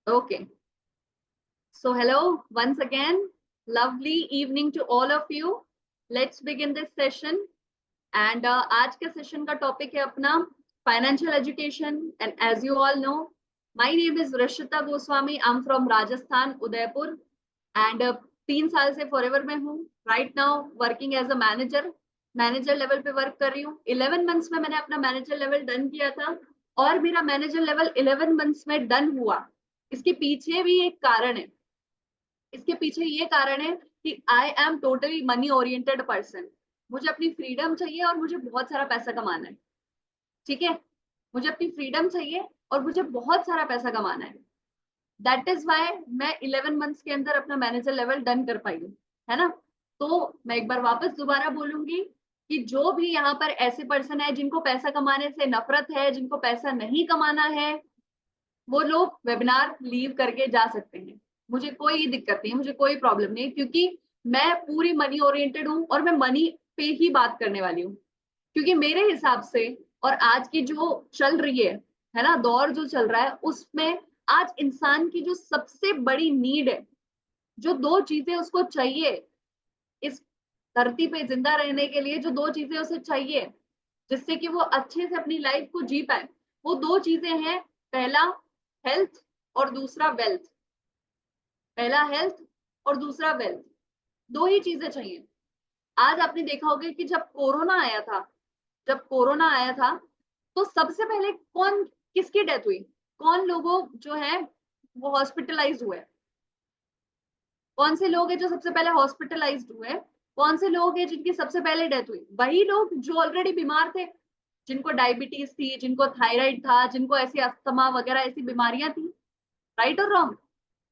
Okay. So hello once again. Lovely evening to all of you. Let's begin this session. And आज के session का topic है अपना financial education. And as you all know, my name is Rashita Goswami. I am from Rajasthan, Udaipur. And 3 साल से forever में हूँ. Right now working as a manager level पे वर्क कर रही हूँ. 11 मंथ्स में मैंने अपना मैनेजर लेवल डन किया था. और मेरा मैनेजर लेवल 11 मंथ्स में डन हुआ. इसके पीछे भी एक कारण है. इसके पीछे ये कारण है कि I am totally money oriented person. मुझे अपनी फ्रीडम चाहिए और मुझे बहुत सारा पैसा कमाना है. ठीक है, मुझे अपनी फ्रीडम चाहिए और मुझे बहुत सारा पैसा कमाना है. दैट इज वाई मैं 11 मंथ्स के अंदर अपना मैनेजर लेवल डन कर पाई हूँ, है ना. तो मैं एक बार वापस दोबारा बोलूंगी कि जो भी यहाँ पर ऐसे पर्सन है जिनको पैसा कमाने से नफरत है, जिनको पैसा नहीं कमाना है, वो लोग वेबिनार लीव करके जा सकते हैं. मुझे कोई दिक्कत नहीं, मुझे कोई प्रॉब्लम नहीं, क्योंकि मैं पूरी मनी ओरिएंटेड हूँ और मैं मनी पे ही बात करने वाली हूँ. क्योंकि मेरे हिसाब से और आज की जो चल रही है ना, दौर जो चल रहा है, उसमें आज इंसान की जो सबसे बड़ी नीड है, जो 2 चीजें उसको चाहिए इस धरती पे जिंदा रहने के लिए, जो 2 चीजें उसे चाहिए जिससे कि वो अच्छे से अपनी लाइफ को जी पाए, वो 2 चीजें हैं. पहला हेल्थ और दूसरा वेल्थ. पहला हेल्थ और दूसरा वेल्थ. 2 ही चीजें चाहिए. आज आपने देखा होगा कि जब कोरोना आया था तो सबसे पहले कौन किसकी डेथ हुई, कौन लोगों जो है वो हॉस्पिटलाइज्ड हुए, कौन से लोग हैं जो सबसे पहले हॉस्पिटलाइज्ड हुए, कौन से लोग हैं जिनकी सबसे पहले डेथ हुई? वही लोग जो ऑलरेडी बीमार थे, जिनको डायबिटीज थी, जिनको थायराइड था, जिनको ऐसी अस्थमा वगैरह ऐसी बीमारियां थी. राइट और रॉन्ग?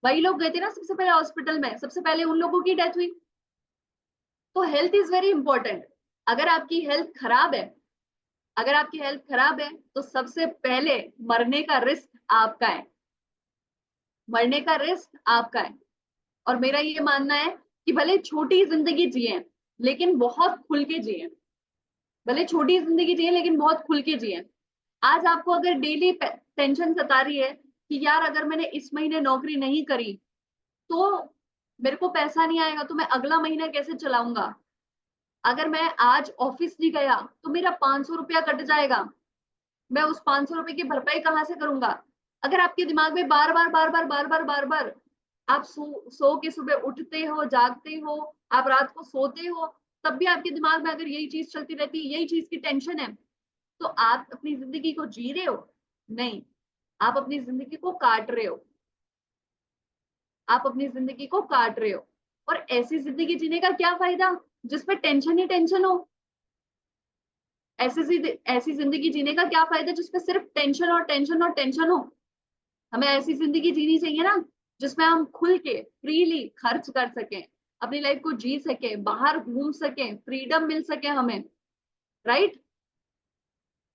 वही लोग गए थे ना सबसे पहले हॉस्पिटल में, सबसे पहले उन लोगों की डेथ हुई. तो हेल्थ इज वेरी इंपॉर्टेंट. अगर आपकी हेल्थ खराब है, अगर आपकी हेल्थ खराब है तो सबसे पहले मरने का रिस्क आपका है. मरने का रिस्क आपका है. और मेरा ये मानना है कि भले छोटी जिंदगी जिए लेकिन बहुत खुल के जिए. भले छोटी जिंदगी जिए लेकिन बहुत खुल के जिए. आज आपको अगर डेली टेंशन सता रही है कि यार अगर मैंने इस महीने नौकरी नहीं करी तो मेरे को पैसा नहीं आएगा, तो मैं अगला महीना कैसे चलाऊंगा? अगर मैं आज ऑफिस नहीं गया तो मेरा 500 रुपया कट जाएगा, मैं उस 500 रुपए की भरपाई कहाँ से करूंगा? अगर आपके दिमाग में बार बार बार बार बार बार बार बार आप सो के सुबह उठते हो, जागते हो, आप रात को सोते हो, तब भी आपके दिमाग में अगर यही चीज चलती रहती है, यही चीज की टेंशन है, तो आप अपनी जिंदगी को जी रहे हो? नहीं, आप अपनी जिंदगी को काट रहे हो. आप अपनी जिंदगी को काट रहे हो. और ऐसी जिंदगी जीने का क्या फायदा जिसमें टेंशन ही टेंशन हो? ऐसी जिंदगी जीने का क्या फायदा जिसमें सिर्फ टेंशन और टेंशन और टेंशन हो? हमें ऐसी जिंदगी जीनी चाहिए ना जिसमें हम खुल के फ्रीली खर्च कर सकें, अपनी लाइफ को जी सकें, बाहर घूम सकें, फ्रीडम मिल सके हमें. राइट?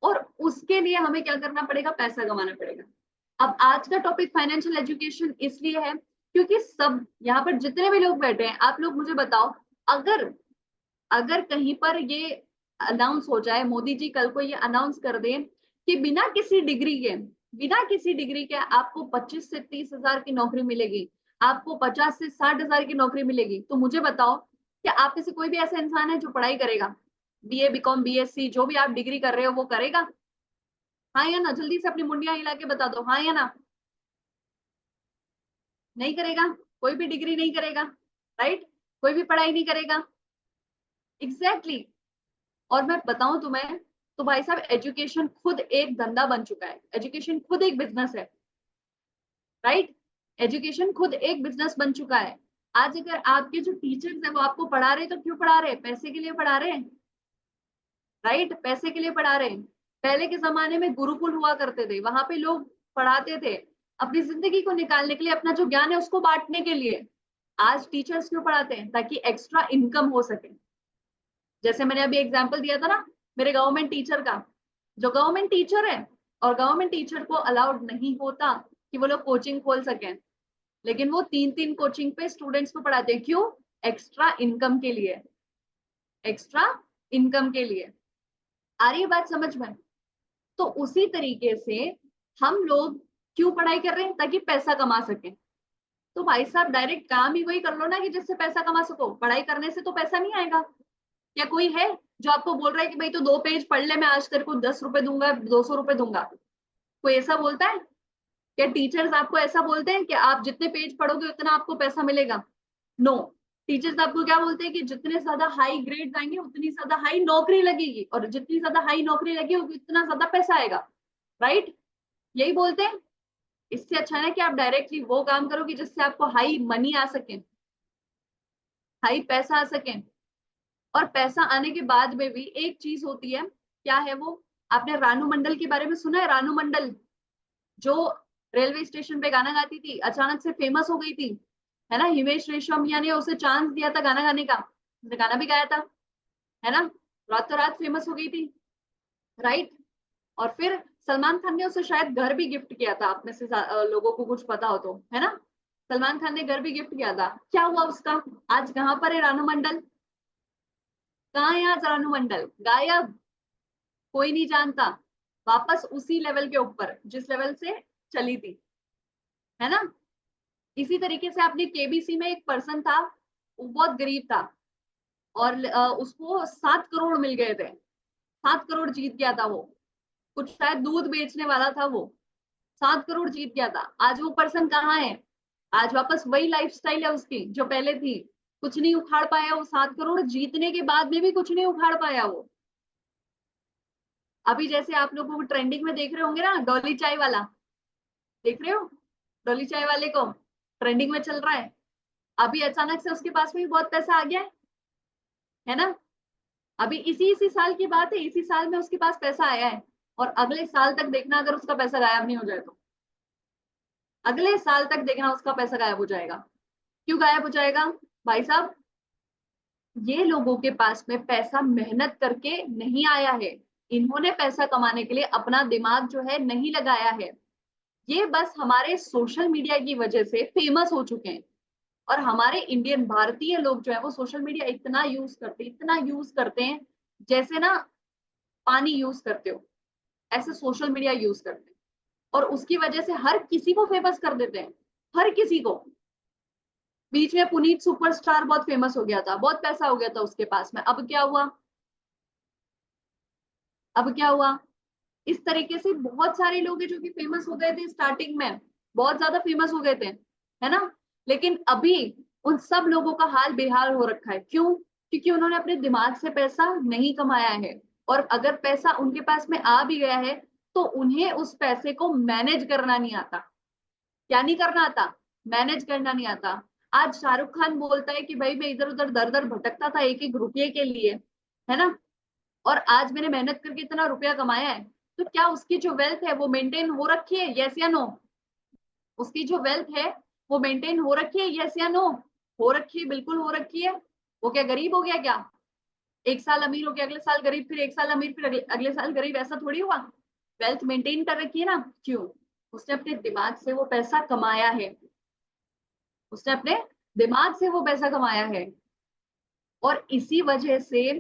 और उसके लिए हमें क्या करना पड़ेगा? पैसा कमाना पड़ेगा. अब आज का टॉपिक फाइनेंशियल एजुकेशन इसलिए है क्योंकि सब यहाँ पर जितने भी लोग बैठे हैं, आप लोग मुझे बताओ, अगर अगर कहीं पर ये अनाउंस हो जाए, मोदी जी कल को ये अनाउंस कर दें कि बिना किसी डिग्री के आपको 25 से 30 हजार की नौकरी मिलेगी, आपको 50 से 60 हजार की नौकरी मिलेगी, तो मुझे बताओ कि आप में से कोई भी ऐसा इंसान है जो पढ़ाई करेगा? बीए, बीकॉम, बीएससी, जो भी आप डिग्री कर रहे हो वो करेगा? हाँ या ना? जल्दी से अपनी मुंडियां हिला के बता दो, हाँ या ना? नहीं करेगा. कोई भी डिग्री नहीं करेगा. राइट? कोई भी पढ़ाई नहीं करेगा. Exactly exactly. और मैं बताऊं तुम्हें, तो भाई साहब एजुकेशन खुद एक धंधा बन चुका है. एजुकेशन खुद एक बिजनेस है. राइट? एजुकेशन खुद एक बिजनेस बन चुका है. आज अगर आपके जो टीचर्स हैं वो आपको पढ़ा रहे हैं तो क्यों पढ़ा रहे हैं? पैसे के लिए पढ़ा रहे हैं. राइट? पैसे के लिए पढ़ा रहे हैं. पहले के जमाने में गुरुकुल हुआ करते थे, वहां पे लोग पढ़ाते थे अपनी जिंदगी को निकालने के लिए, अपना जो ज्ञान है उसको बांटने के लिए. आज टीचर्स क्यों पढ़ाते हैं? ताकि एक्स्ट्रा इनकम हो सके. जैसे मैंने अभी एग्जाम्पल दिया था ना मेरे गवर्नमेंट टीचर का. जो गवर्नमेंट टीचर है, और गवर्नमेंट टीचर को अलाउड नहीं होता कि वो लोग कोचिंग खोल सकें, लेकिन वो 3-3 कोचिंग पे स्टूडेंट्स को पढ़ाते हैं. क्यों? एक्स्ट्रा इनकम के लिए. एक्स्ट्रा इनकम के लिए. आ रही है बात समझ में? तो उसी तरीके से हम लोग क्यों पढ़ाई कर रहे हैं? ताकि पैसा कमा सके। तो भाई साहब डायरेक्ट काम ही वही कर लो ना कि जिससे पैसा कमा सको। पढ़ाई करने से तो पैसा नहीं आएगा। क्या कोई है जो आपको बोल रहा है कि भाई तो 2 पेज पढ़ ले, मैं आज तेरे को 10 रुपए दूंगा, 200 रुपए दूंगा? कोई ऐसा बोलता है? क्या टीचर्स आपको ऐसा बोलते हैं कि आप जितने पेज पढ़ोगे उतना आपको पैसा मिलेगा? नो। टीचर्स आपको क्या बोलते हैं कि जितने ज्यादा हाई ग्रेड आएंगे उतनी ज्यादा हाई नौकरी लगेगी, और जितनी ज्यादा हाई नौकरी लगेगी उतना ज्यादा पैसा आएगा। राइट? यही बोलते हैं। इससे अच्छा है कि आप डायरेक्टली वो काम करो कि जिससे आपको हाई मनी आ सके, हाई पैसा आ सके। और पैसा आने के बाद में भी एक चीज होती है, क्या है वो? आपने रानू मंडल के बारे में सुना है? रानू मंडल जो रेलवे स्टेशन पे गाना गाती थी, अचानक से फेमस हो गई थी, है ना? हिमेश रेशमिया ने उसे चांस दिया था गाना गाने का, उसने गाना भी गाया था, है ना? रातों रात फेमस हो गई थी। राइट? और फिर सलमान खान ने उसे शायद घर भी गिफ्ट किया था, आप में से लोगों को कुछ पता हो तो, है ना? सलमान खान ने घर भी गिफ्ट किया था। क्या हुआ उसका? आज कहां पर है रानू मंडल? कहाँ है आज रानू मंडल? गायब। कोई नहीं जानता। वापस उसी लेवल के ऊपर जिस लेवल से चली थी, है ना? इसी तरीके से आपने केबीसी में एक पर्सन था, वो बहुत गरीब था, और उसको 7 करोड़ मिल गए थे। 7 करोड़ जीत गया था वो। कुछ शायद दूध बेचने वाला था वो। 7 करोड़ जीत गया था। आज वो पर्सन कहाँ है? आज वापस वही लाइफस्टाइल है उसकी जो पहले थी। कुछ नहीं उखाड़ पाया वो। 7 करोड़ जीतने के बाद में भी कुछ नहीं उखाड़ पाया वो। अभी जैसे आप लोग वो ट्रेंडिंग में देख रहे होंगे ना, डॉली चाय वाला, देख रहे हो? डॉली चाय वाले को ट्रेंडिंग में चल रहा है। अभी अचानक से उसके पास में भी बहुत पैसा आ गया है ना? अभी इसी इसी साल की बात है, इसी साल में उसके पास पैसा आया है। और अगले साल तक देखना अगर उसका पैसा गायब नहीं हो जाए तो। अगले साल तक देखना उसका पैसा गायब हो जाएगा। क्यों गायब हो जाएगा? भाई साहब, ये लोगों के पास में पैसा मेहनत करके नहीं आया है। इन्होंने पैसा कमाने के लिए अपना दिमाग जो है नहीं लगाया है। ये बस हमारे सोशल मीडिया की वजह से फेमस हो चुके हैं। और हमारे इंडियन भारतीय लोग जो है वो सोशल मीडिया इतना यूज करते हैं, इतना यूज करते हैं, जैसे ना पानी यूज करते हो, ऐसे सोशल मीडिया यूज करते हैं। और उसकी वजह से हर किसी को फेमस कर देते हैं। हर किसी को। बीच में पुनीत सुपरस्टार बहुत फेमस हो गया था, बहुत पैसा हो गया था उसके पास में। अब क्या हुआ? अब क्या हुआ? इस तरीके से बहुत सारे लोग हैं जो कि फेमस हो गए थे स्टार्टिंग में, बहुत ज्यादा फेमस हो गए थे, है ना? लेकिन अभी उन सब लोगों का हाल बेहाल हो रखा है। क्यों? क्योंकि उन्होंने अपने दिमाग से पैसा नहीं कमाया है। और अगर पैसा उनके पास में आ भी गया है तो उन्हें उस पैसे को मैनेज करना नहीं आता। क्या नहीं करना आता? मैनेज करना नहीं आता। आज शाहरुख खान बोलता है कि भाई मैं इधर उधर दर दर भटकता था एक एक रुपये के लिए, है ना? और आज मैंने मेहनत करके इतना रुपया कमाया है। तो क्या उसकी जो वेल्थ है वो मेंटेन हो रखी है? यस या नो? उसकी जो वेल्थ है वो मेंटेन हो रखी है? यस या नो? हो रखी है, बिल्कुल हो रखी है। वो क्या गरीब हो गया क्या? एक साल अमीर हो गया, अगले साल गरीब, फिर एक साल अमीर, फिर अगले साल गरीब, ऐसा थोड़ी हुआ। वेल्थ मेंटेन कर रखी है ना। क्यों? उसने अपने दिमाग से वो पैसा कमाया है। उसने अपने दिमाग से वो पैसा कमाया है। और इसी वजह से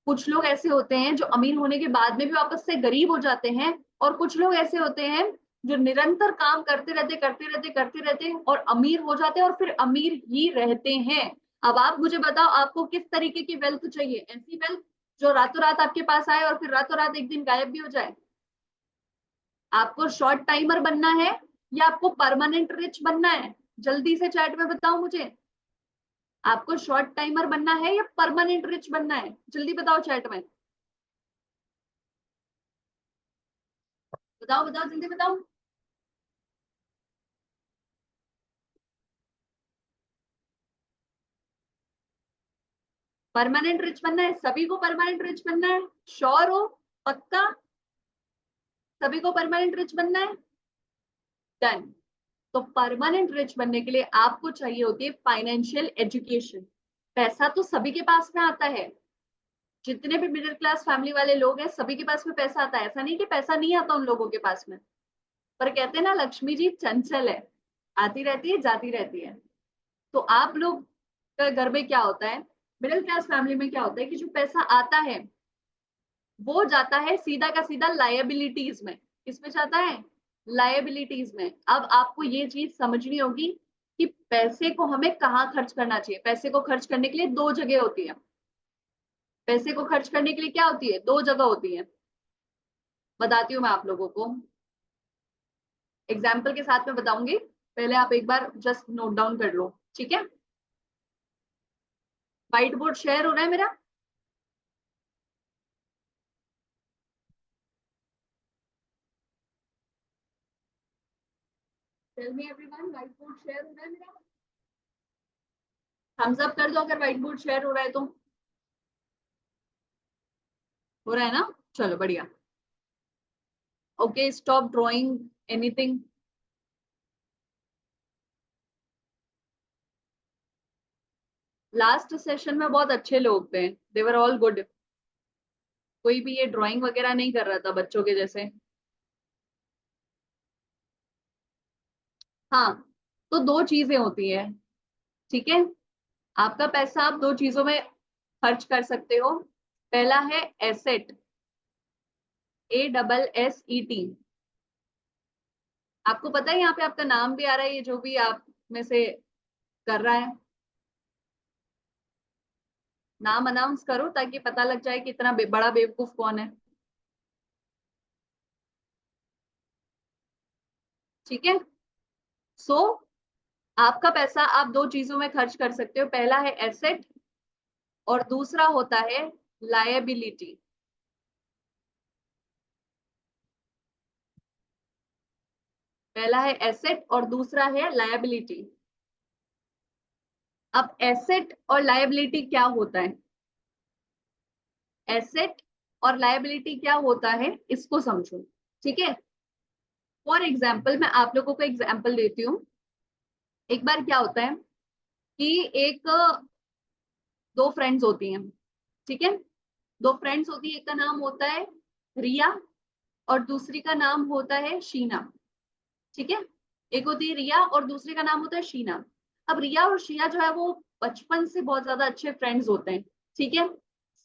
कुछ लोग ऐसे होते हैं जो अमीर होने के बाद में भी वापस से गरीब हो जाते हैं, और कुछ लोग ऐसे होते हैं जो निरंतर काम करते रहते और अमीर हो जाते हैं और फिर अमीर ही रहते हैं। अब आप मुझे बताओ, आपको किस तरीके की वेल्थ चाहिए? ऐसी वेल्थ जो रातों रात आपके पास आए और फिर रातों रात एक दिन गायब भी हो जाए? आपको शॉर्ट टाइमर बनना है या आपको परमानेंट रिच बनना है? जल्दी से चैट में बताओ मुझे। आपको शॉर्ट टाइमर बनना है या परमानेंट रिच बनना है? जल्दी बताओ चैट में। बताओ बताओ, जल्दी बताओ। परमानेंट रिच बनना है? सभी को परमानेंट रिच बनना है? श्योर हो? पक्का? सभी को परमानेंट रिच बनना है? डन। तो परमानेंट रिच बनने के लिए आपको चाहिए होती है फाइनेंशियल एजुकेशन। पैसा तो सभी के पास में आता है। जितने भी मिडिल क्लास फैमिली वाले लोग हैं सभी के पास में पैसा आता है। ऐसा नहीं कि पैसा नहीं आता उन लोगों के पास में। पर कहते हैं ना, लक्ष्मी जी चंचल है, आती रहती है जाती रहती है। तो आप लोग का घर में क्या होता है, मिडिल क्लास फैमिली में क्या होता है कि जो पैसा आता है वो जाता है सीधा का सीधा लायबिलिटीज में। किसमें जाता है? लायबिलिटीज में। अब आपको ये चीज समझनी होगी कि पैसे को हमें कहाँ खर्च करना चाहिए। पैसे को खर्च करने के लिए दो जगह होती है। पैसे को खर्च करने के लिए क्या होती है? दो जगह होती है। बताती हूँ मैं आप लोगों को, एग्जाम्पल के साथ में बताऊंगी। पहले आप एक बार जस्ट नोट डाउन कर लो, ठीक है? व्हाइट बोर्ड शेयर हो रहा है मेरा? Tell me everyone, white board share हो रहा है मेरा? थम्स अप कर दो अगर व्हाइट बोर्ड शेयर हो रहा है तो। हो रहा है ना? चलो बढ़िया। Okay, stop drawing anything. Last session में बहुत अच्छे लोग थे, दे वर ऑल गुड। कोई भी ये ड्राइंग वगैरह नहीं कर रहा था बच्चों के जैसे। हाँ, तो दो चीजें होती हैं, ठीक है? आपका पैसा आप दो चीजों में खर्च कर सकते हो। पहला है एसेट, ASSET। आपको पता है यहाँ पे आपका नाम भी आ रहा है, ये जो भी आप में से कर रहा है, नाम अनाउंस करो ताकि पता लग जाए कि इतना बड़ा बेवकूफ कौन है, ठीक है? सो आपका पैसा आप दो चीजों में खर्च कर सकते हो। पहला है एसेट और दूसरा होता है लायबिलिटी। पहला है एसेट और दूसरा है लायबिलिटी। अब एसेट और लायबिलिटी क्या होता है? एसेट और लायबिलिटी क्या होता है इसको समझो, ठीक है? फॉर एग्जाम्पल मैं आप लोगों को एग्जाम्पल देती हूँ। एक बार क्या होता है कि एक दो फ्रेंड्स होती हैं, ठीक है? दो फ्रेंड्स होती है, एक का नाम होता है रिया और दूसरी का नाम होता है शीना, ठीक है? एक होती है रिया और दूसरे का नाम होता है शीना। अब रिया और शीना जो है वो बचपन से बहुत ज्यादा अच्छे फ्रेंड्स होते हैं, ठीक है?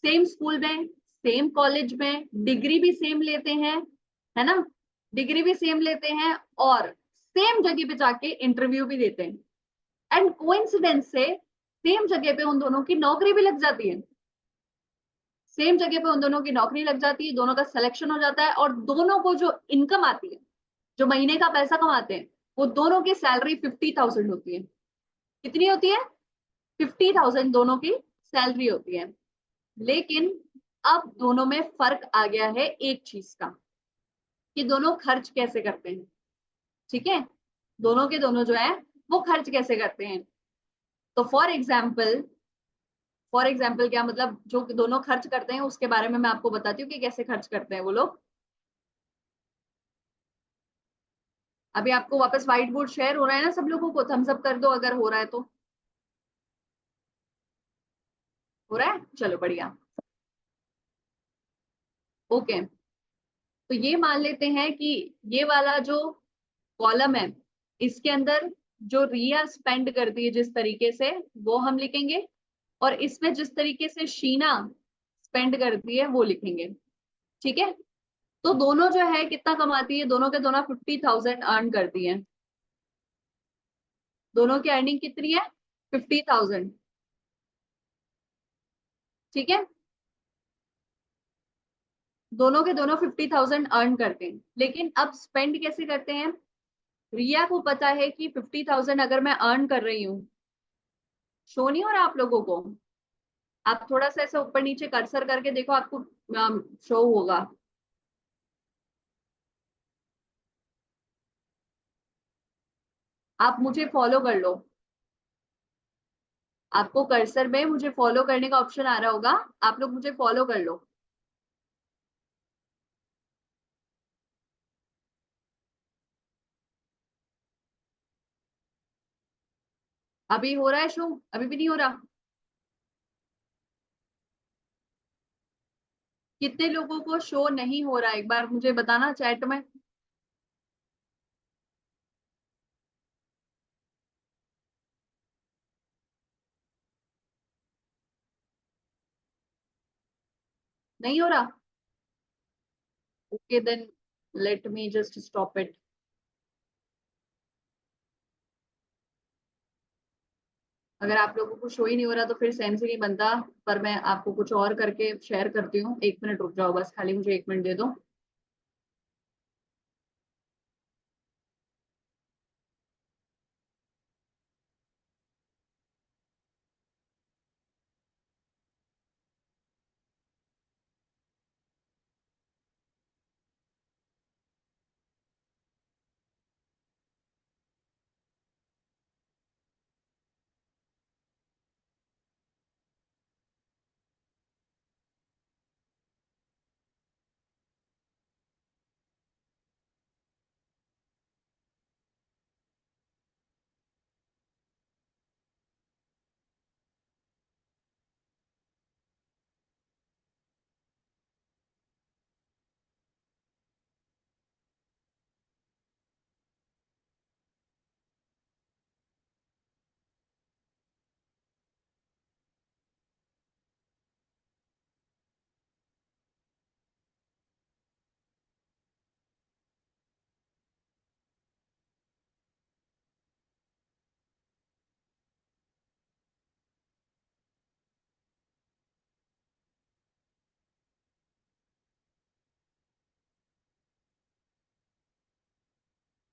सेम स्कूल में, सेम कॉलेज में, डिग्री भी सेम लेते हैं, है ना? डिग्री भी सेम लेते हैं और सेम जगह पे जाके इंटरव्यू भी देते हैं। एंड कोइंसिडेंस से सेम जगह पे उन दोनों की नौकरी भी लग जाती है। सेम जगह पे उन दोनों की नौकरी लग जाती है, दोनों का सिलेक्शन हो जाता है और दोनों को जो इनकम आती है, जो महीने का पैसा कमाते हैं, वो दोनों की सैलरी 50,000 होती है। कितनी होती है? 50,000 दोनों की सैलरी होती है। लेकिन अब दोनों में फर्क आ गया है एक चीज का, कि दोनों खर्च कैसे करते हैं, ठीक है? दोनों के दोनों जो है वो खर्च कैसे करते हैं। तो फॉर एग्जाम्पल क्या मतलब, जो दोनों खर्च करते हैं उसके बारे में मैं आपको बताती हूँ कि कैसे खर्च करते हैं वो लोग। अभी आपको वापस व्हाइट बोर्ड शेयर हो रहा है ना? सब लोगों को थम्स अप कर दो अगर हो रहा है तो। हो रहा है, चलो बढ़िया। ओके, तो ये मान लेते हैं कि ये वाला जो कॉलम है, इसके अंदर जो रिया स्पेंड करती है जिस तरीके से, वो हम लिखेंगे। और इसमें जिस तरीके से शीना स्पेंड करती है वो लिखेंगे, ठीक है? तो दोनों जो है कितना कमाती है? दोनों के दोनों 50,000 अर्न करती है। दोनों की अर्निंग कितनी है? 50,000, ठीक है? दोनों के दोनों 50,000 अर्न करते हैं, लेकिन अब स्पेंड कैसे करते हैं? रिया को पता है कि 50,000 अगर मैं अर्न कर रही हूँ, शो नहीं हो रहा आप लोगों को? आप थोड़ा सा ऐसे ऊपर नीचे कर्सर करके देखो, आपको शो होगा। आप मुझे फॉलो कर लो, आपको कर्सर में मुझे फॉलो करने का ऑप्शन आ रहा होगा, आप लोग मुझे फॉलो कर लो। अभी हो रहा है शो? अभी भी नहीं हो रहा? कितने लोगों को शो नहीं हो रहा है एक बार मुझे बताना चैट में। नहीं हो रहा? Okay then let me just stop it. अगर आप लोगों को शो ही नहीं हो रहा तो फिर सेंस ही नहीं बनता। पर मैं आपको कुछ और करके शेयर करती हूँ। 1 मिनट रुक जाओ, बस खाली मुझे 1 मिनट दे दो।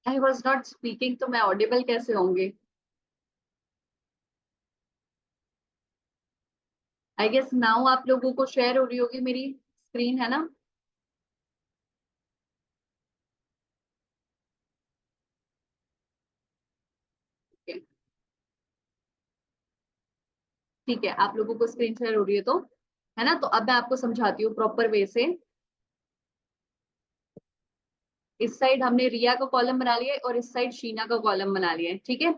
आई वॉज नॉट स्पीकिंग, तो मैं ऑडिबल कैसे होंगे? आई गेस नाउ आप लोगों को शेयर हो रही होगी मेरी स्क्रीन, है ना? Okay, ठीक है, आप लोगों को स्क्रीन शेयर हो रही है तो, है ना? तो अब मैं आपको समझाती हूँ प्रॉपर वे से। इस साइड हमने रिया का कॉलम बना लिया है और इस साइड शीना का कॉलम बना लिया है, ठीक है?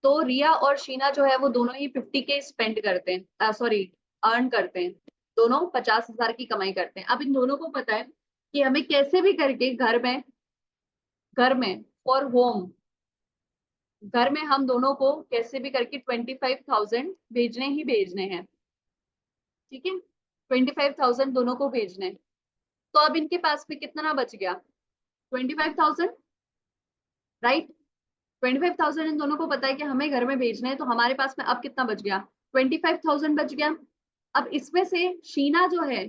तो रिया और शीना जो है वो दोनों ही 50K स्पेंड करते हैं, सॉरी, अर्न करते हैं। दोनों 50,000 की कमाई करते हैं। अब इन दोनों को पता है कि हमें कैसे भी करके घर में फॉर होम, घर में हम दोनों को कैसे भी करके 25,000 भेजने ही भेजने हैं, ठीक है? 25,000 दोनों को भेजने हैं। तो अब इनके पास में कितना बच गया? 25,000, राइट? 25,000 इन दोनों को पता है कि हमें घर में भेजना है, तो हमारे पास में अब कितना बच गया? 25,000 बच गया। अब इसमें से शीना जो है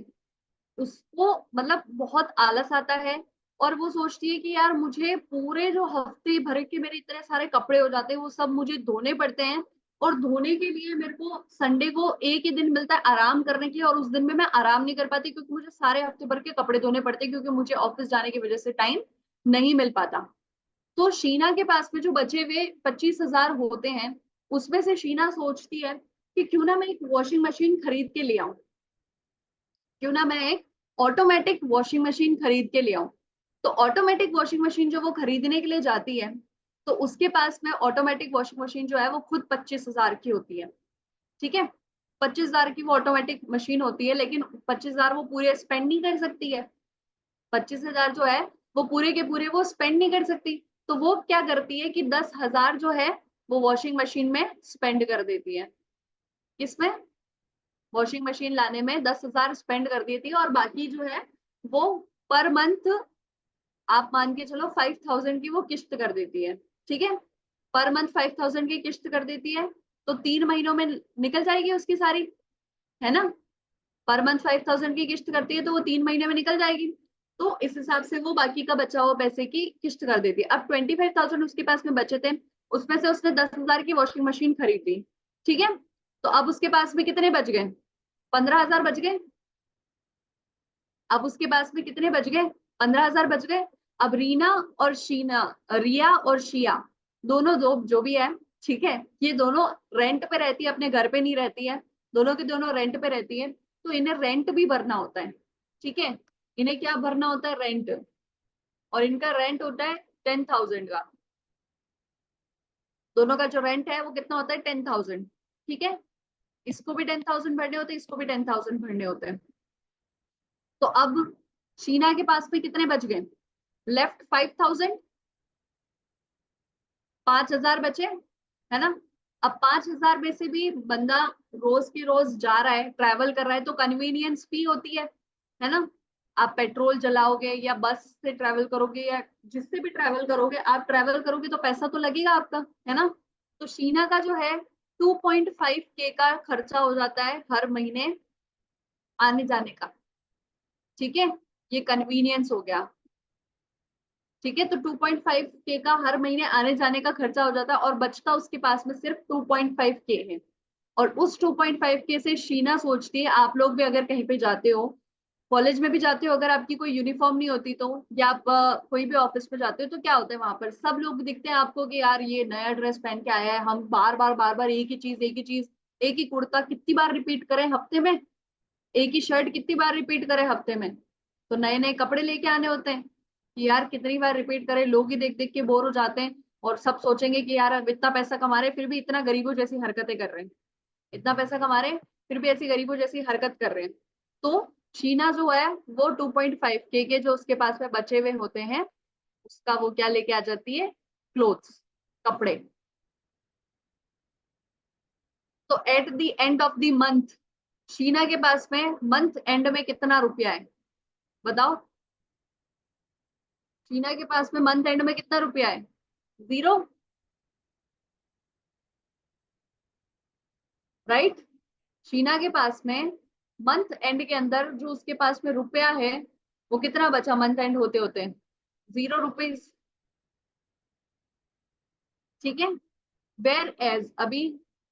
उसको मतलब बहुत आलस आता है, और वो सोचती है कि यार मुझे पूरे जो हफ्ते भर के मेरे इतने सारे कपड़े हो जाते हैं वो सब मुझे धोने पड़ते हैं, और धोने के लिए मेरे को संडे को एक ही दिन मिलता है आराम करने के लिए, और उस दिन में मैं आराम नहीं कर पाती क्योंकि मुझे सारे हफ्ते भर के कपड़े धोने पड़ते हैं, क्योंकि मुझे ऑफिस जाने की वजह से टाइम नहीं मिल पाता। तो शीना के पास में जो बचे हुए 25,000 होते हैं, उसमें से शीना सोचती है कि क्यों ना मैं एक वॉशिंग मशीन खरीद के ले आऊं, क्यों ना मैं एक ऑटोमेटिक वॉशिंग मशीन खरीद के ले आऊं। तो ऑटोमेटिक वॉशिंग मशीन जो वो खरीदने के लिए जाती है, तो उसके पास में ऑटोमेटिक वॉशिंग मशीन जो है वो खुद 25,000 की होती है, ठीक है? 25,000 की वो ऑटोमेटिक मशीन होती है, लेकिन 25,000 वो पूरे स्पेंड नहीं कर सकती है। 25,000 जो है वो पूरे के पूरे वो स्पेंड नहीं कर सकती। तो वो क्या करती है कि 10,000 जो है वो वॉशिंग मशीन में स्पेंड कर देती है। किसमें? वॉशिंग मशीन लाने में 10,000 स्पेंड कर देती है, और बाकी जो है वो पर मंथ आप मान के चलो 5,000 की वो किस्त कर देती है, ठीक है? पर मंथ 5,000 की किस्त कर देती है, तो 3 महीनों में निकल जाएगी उसकी सारी, है ना? पर मंथ 5,000 की किस्त करती है तो वो 3 महीने में निकल जाएगी। तो इस हिसाब से वो बाकी का बचा हुआ पैसे की किस्त कर देती है। अब 25,000 उसके पास में बचे थे, उसमें से उसने 10,000 की वॉशिंग मशीन खरीदी, ठीक है? तो अब उसके पास में कितने बच गए? 15,000 बच गए। अब उसके पास में कितने बच गए? 15,000 बच गए। अब रीना और शीना, रिया और शिया, दोनों जो भी है, ठीक है, ये दोनों रेंट पे रहती है, अपने घर पे नहीं रहती है। दोनों के दोनों रेंट पे रहती है, तो इन्हें रेंट भी भरना होता है, ठीक है? इन्हें क्या भरना होता है? रेंट। और इनका रेंट होता है 10,000 का। दोनों का जो रेंट है वो कितना होता है? 10,000, ठीक है? इसको भी 10,000 भरने होते हैं, इसको भी 10,000 भरने होते हैं। तो अब शीना के पास में कितने बच गए? लेफ्ट 5,000, 5,000 बचे, है ना? अब 5,000 में से भी बंदा रोज के रोज जा रहा है, ट्रैवल कर रहा है, तो कन्वीनियंस फी होती है ना? आप पेट्रोल जलाओगे या बस से ट्रैवल करोगे या जिससे भी ट्रैवल करोगे, आप ट्रैवल करोगे तो पैसा तो लगेगा आपका, है ना? तो शीना का जो है 2.5K का खर्चा हो जाता है हर महीने आने जाने का। ठीक है, ये कन्वीनियंस हो गया। ठीक है, तो 2.5K का हर महीने आने जाने का खर्चा हो जाता है और बचता उसके पास में सिर्फ 2.5K है। और उस 2.5K से शीना सोचती है, आप लोग भी अगर कहीं पे जाते हो, कॉलेज में भी जाते हो, अगर आपकी कोई यूनिफॉर्म नहीं होती तो, या आप कोई भी ऑफिस में जाते हो तो क्या होता है, वहां पर सब लोग दिखते हैं आपको कि यार ये नया ड्रेस पहन के आया है। हम बार बार एक ही चीज, एक ही चीज, एक ही कुर्ता कितनी बार रिपीट करें हफ्ते में, एक ही शर्ट कितनी बार रिपीट करें हफ्ते में। तो नए नए कपड़े लेके आने होते हैं कि यार कितनी बार रिपीट करें, लोग ही देख देख के बोर हो जाते हैं। और सब सोचेंगे कि यार अब इतना पैसा कमा रहे फिर भी इतना गरीबों जैसी हरकतें कर रहे हैं, इतना पैसा कमा रहे हैं फिर भी ऐसी गरीबों जैसी हरकत कर रहे हैं। तो शीना जो है वो 2.5K के जो उसके पास में बचे हुए होते हैं, उसका वो क्या लेके आ जाती है, क्लोथ्स, कपड़े। तो at the end of the month Sheena के पास में मंथ एंड में कितना रुपया है, बताओ। शीना के पास में मंथ एंड में कितना रुपया है, 0। राइट, शीना के पास में मंथ एंड के अंदर जो उसके पास में रुपया है वो कितना बचा मंथ एंड होते होते, 0 रुपीज। ठीक है, वेयर एज अभी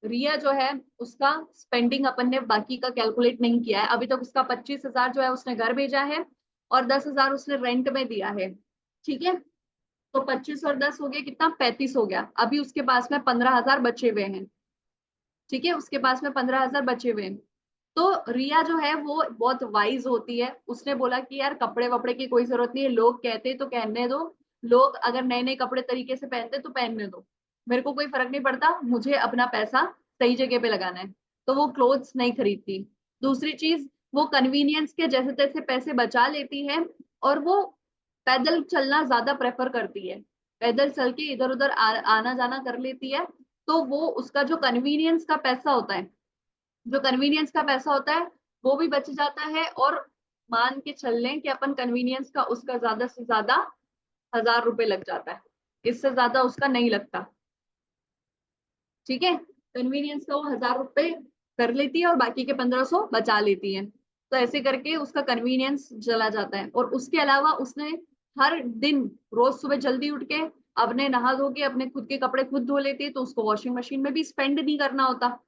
रिया जो है उसका स्पेंडिंग अपन ने बाकी का कैलकुलेट नहीं किया है अभी तक। उसका 25,000 जो है उसने घर भेजा है और 10,000 उसने रेंट में दिया है। ठीक है, तो 25 और 10 हो गया कितना, 35 हो गया। अभी उसके पास में 15,000 बचे हुए हैं। ठीक है, उसके पास में 15,000 बचे हुए हैं। तो रिया जो है वो बहुत वाइज होती है, उसने बोला कि यार कपड़े वपड़े की कोई जरूरत नहीं है, लोग कहते तो कहने दो, लोग अगर नए नए कपड़े तरीके से पहनते तो पहनने दो, मेरे को कोई फर्क नहीं पड़ता, मुझे अपना पैसा सही जगह पे लगाना है। तो वो क्लोथ्स नहीं खरीदती। दूसरी चीज, वो कन्वीनियंस के जैसे तैसे पैसे बचा लेती है और वो पैदल चलना ज्यादा प्रेफर करती है, पैदल चल के इधर उधर आना जाना कर लेती है। तो वो उसका जो कन्वीनियंस का पैसा होता है, जो कन्वीनियंस का पैसा होता है वो भी बच जाता है। और मान के चल लें कि अपन कन्वीनियंस का उसका ज्यादा से ज्यादा 1,000 रुपए लग जाता है, इससे ज्यादा उसका नहीं लगता। ठीक है, कन्वीनियंस का वो 1,000 रुपए कर लेती है और बाकी के 1,500 बचा लेती है। तो ऐसे करके उसका कन्वीनियंस चला जाता है। और उसके अलावा उसने हर दिन रोज सुबह जल्दी उठ के अपने नहा धो के अपने खुद के कपड़े खुद धो लेती है, तो उसको वॉशिंग मशीन में भी स्पेंड नहीं करना होता,